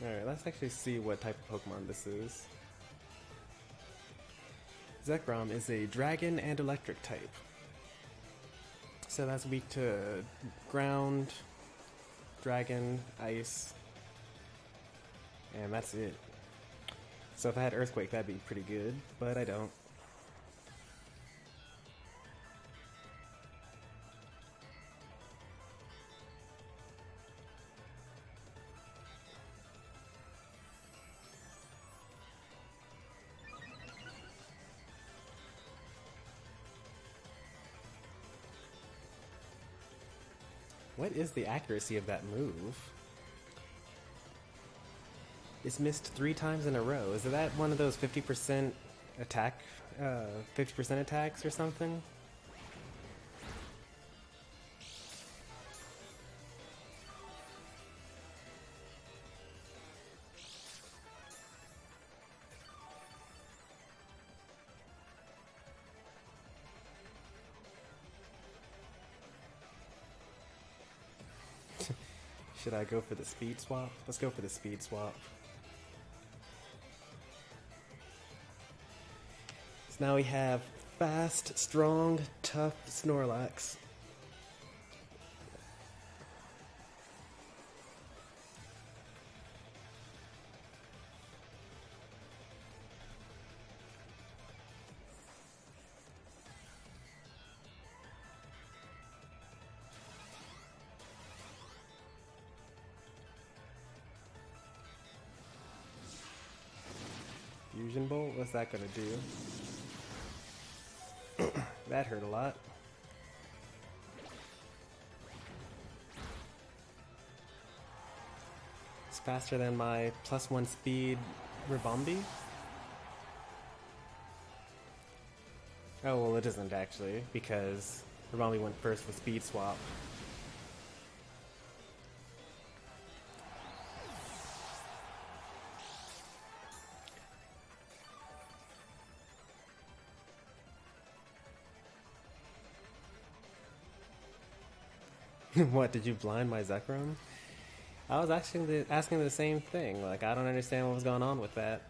Alright, let's actually see what type of Pokemon this is. Zekrom is a dragon and electric type. So that's weak to ground, dragon, ice, and that's it. So if I had Earthquake, that'd be pretty good, but I don't. What is the accuracy of that move? It's missed 3 times in a row. Is that one of those 50% attack, 50% attacks or something? Should I go for the speed swap? Let's go for the speed swap. So now we have fast, strong, tough Snorlax. Fusion Bolt? What's that gonna do? That hurt a lot. It's faster than my +1 speed Ribombee. Oh, well, it isn't actually, because Ribombee went first with Speed Swap. What, did you blind my Zekrom? I was actually asking the same thing. Like, I don't understand what was going on with that.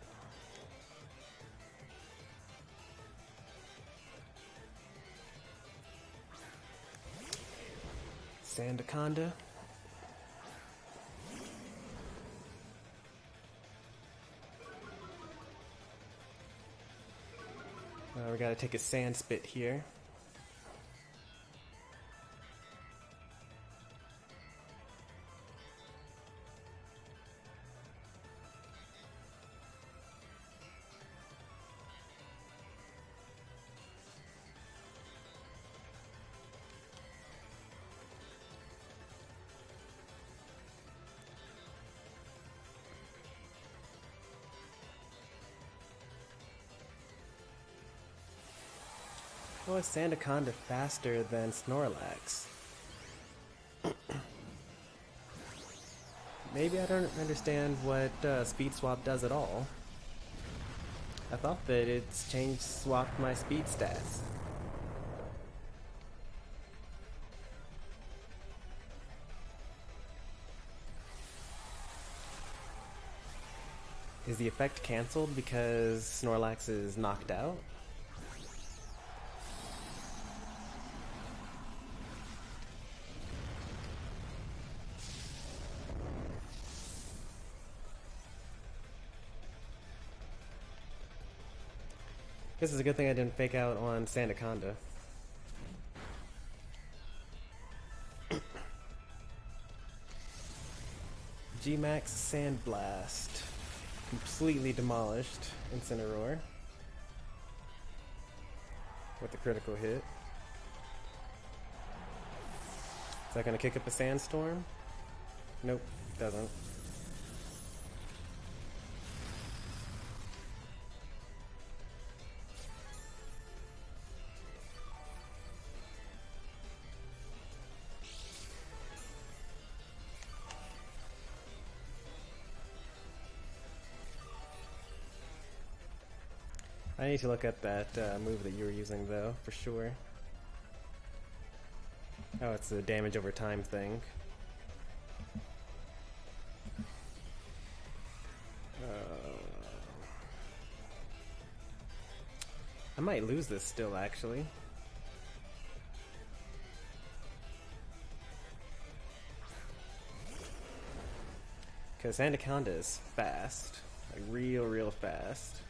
Sandaconda. We gotta take a Sand Spit here. Oh, is Sandaconda faster than Snorlax? Maybe I don't understand what Speed Swap does at all. I thought that it's swapped my speed stats. Is the effect cancelled because Snorlax is knocked out? This is a good thing I didn't fake out on Sandaconda. G-Max Sandblast. Completely demolished Incineroar with a critical hit. Is that going to kick up a Sandstorm? Nope, doesn't. I need to look at that move that you were using though, for sure. Oh, it's the damage over time thing. I might lose this still, actually. Because Anaconda is fast. Like, real fast.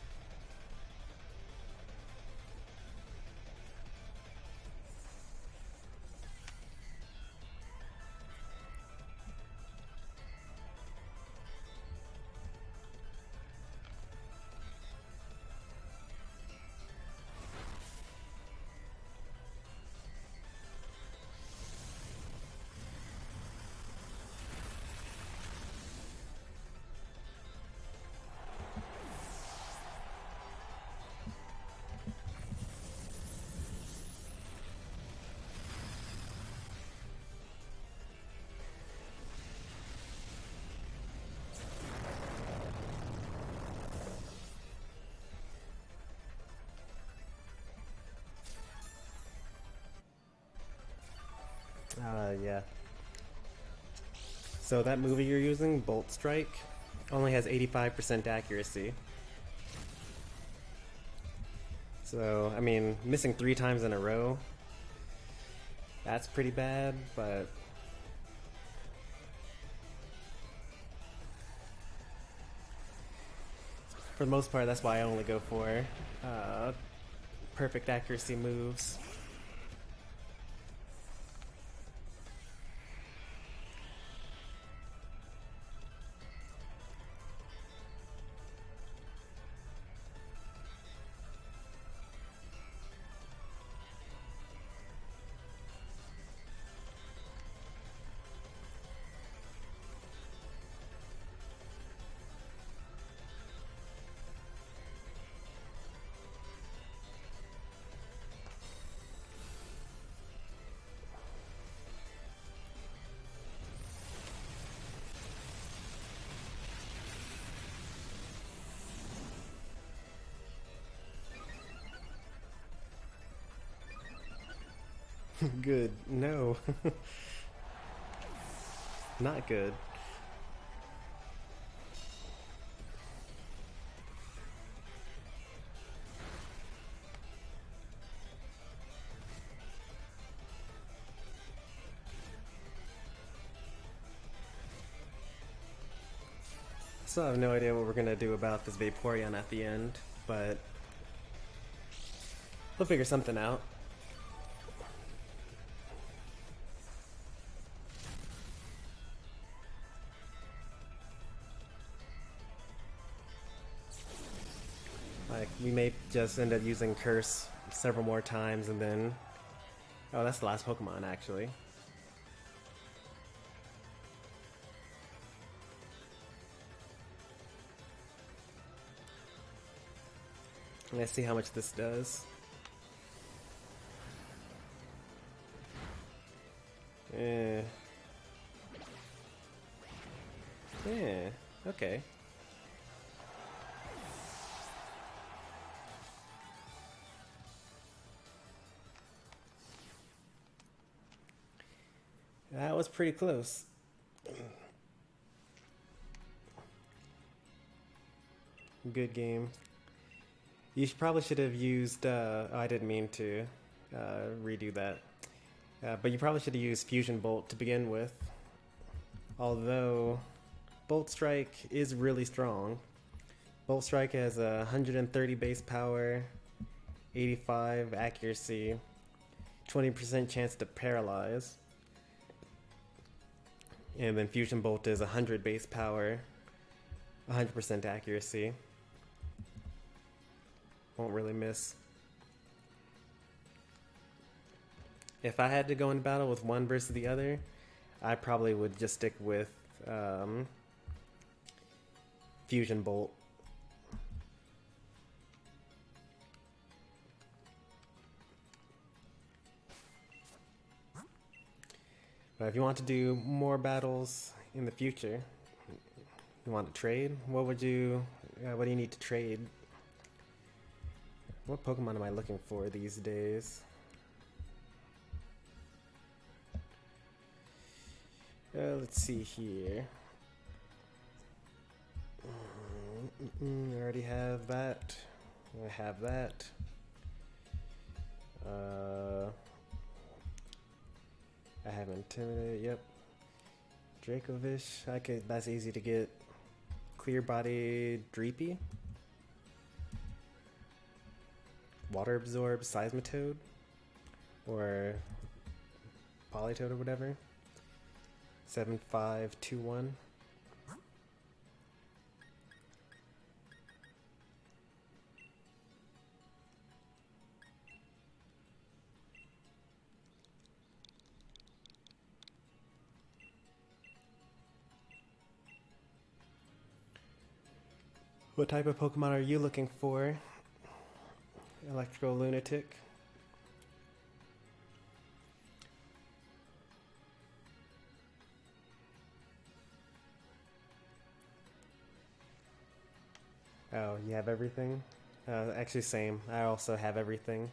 Yeah. So that movie you're using, Bolt Strike, only has 85% accuracy. So, I mean, missing 3 times in a row, that's pretty bad, but for the most part, that's why I only go for perfect accuracy moves. Good. No. Not good. Still have no idea what we're gonna do about this Vaporeon at the end, but we'll figure something out. Like, we may just end up using Curse several more times and then... Oh, that's the last Pokemon, actually. Let's see how much this does. Yeah, okay. That was pretty close. Good game. You probably should have used, oh, I didn't mean to redo that. But you probably should have used Fusion Bolt to begin with. Although, Bolt Strike is really strong. Bolt Strike has 130 base power, 85 accuracy, 20% chance to paralyze. And then Fusion Bolt is 100 base power, 100% accuracy. Won't really miss. If I had to go in battle with one versus the other, I probably would just stick with Fusion Bolt. But if you want to do more battles in the future, you want to trade? What do you need to trade? What Pokemon am I looking for these days? Let's see here. I already have that. I have that. I have Intimidate, yep. Dracovish, that's easy to get. Clear Body Dreepy. Water Absorb Seismitoad. Or Polytoad or whatever. 7521. What type of Pokemon are you looking for? Electrical Lunatic. Oh, you have everything? Actually, same. I also have everything.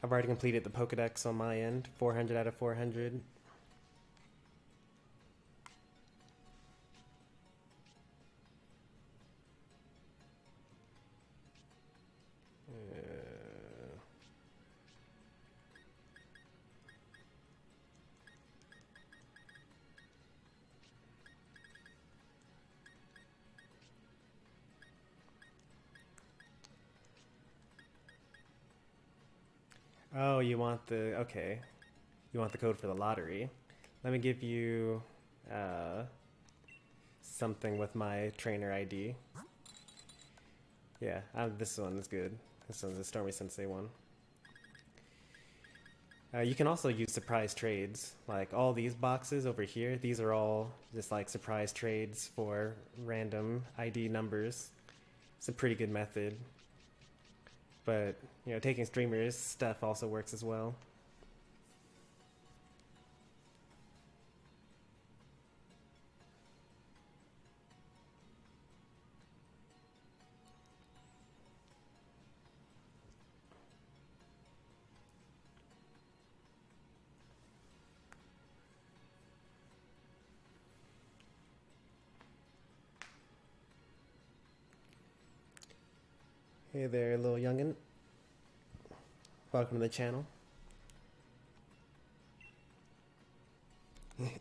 I've already completed the Pokedex on my end. 400 out of 400. Oh, you want the, okay. You want the code for the lottery. Let me give you something with my trainer ID. Yeah, this one is good. This one's a Stormy Sensei one. You can also use surprise trades. Like all these boxes over here, these are all just like surprise trades for random ID numbers. It's a pretty good method. But, you know, taking streamers stuff also works as well. Hey there, little youngin'. Welcome to the channel.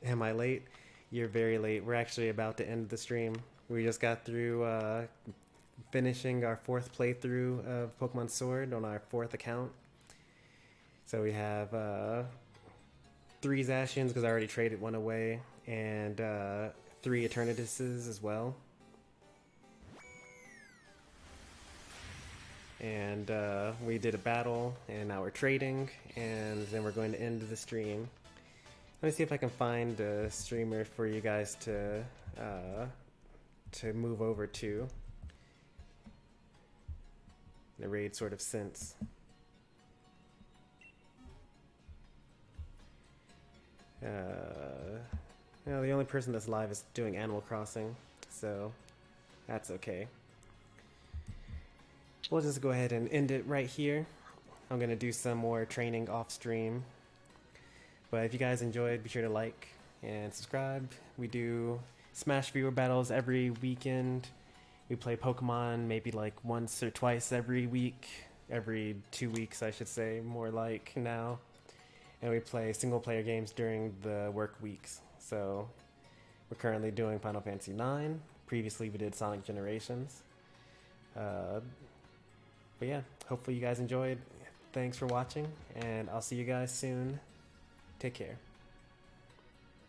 Am I late? You're very late. We're actually about to end the stream. We just got through finishing our 4th playthrough of Pokemon Sword on our 4th account. So we have 3 Zacians, because I already traded one away, and 3 Eternatuses as well. And we did a battle, and now we're trading, and then we're going to end the stream. Let me see if I can find a streamer for you guys to move over to in a raid sort of sense. You know, the only person that's live is doing Animal Crossing, so that's okay. We'll just go ahead and end it right here. I'm going to do some more training off stream. But if you guys enjoyed, be sure to like and subscribe. We do Smash viewer battles every weekend. We play Pokemon maybe like once or twice every week. Every 2 weeks, I should say, more like now. And we play single player games during the work weeks. So we're currently doing Final Fantasy IX. Previously we did Sonic Generations. But yeah, hopefully you guys enjoyed. Thanks for watching, and I'll see you guys soon. Take care.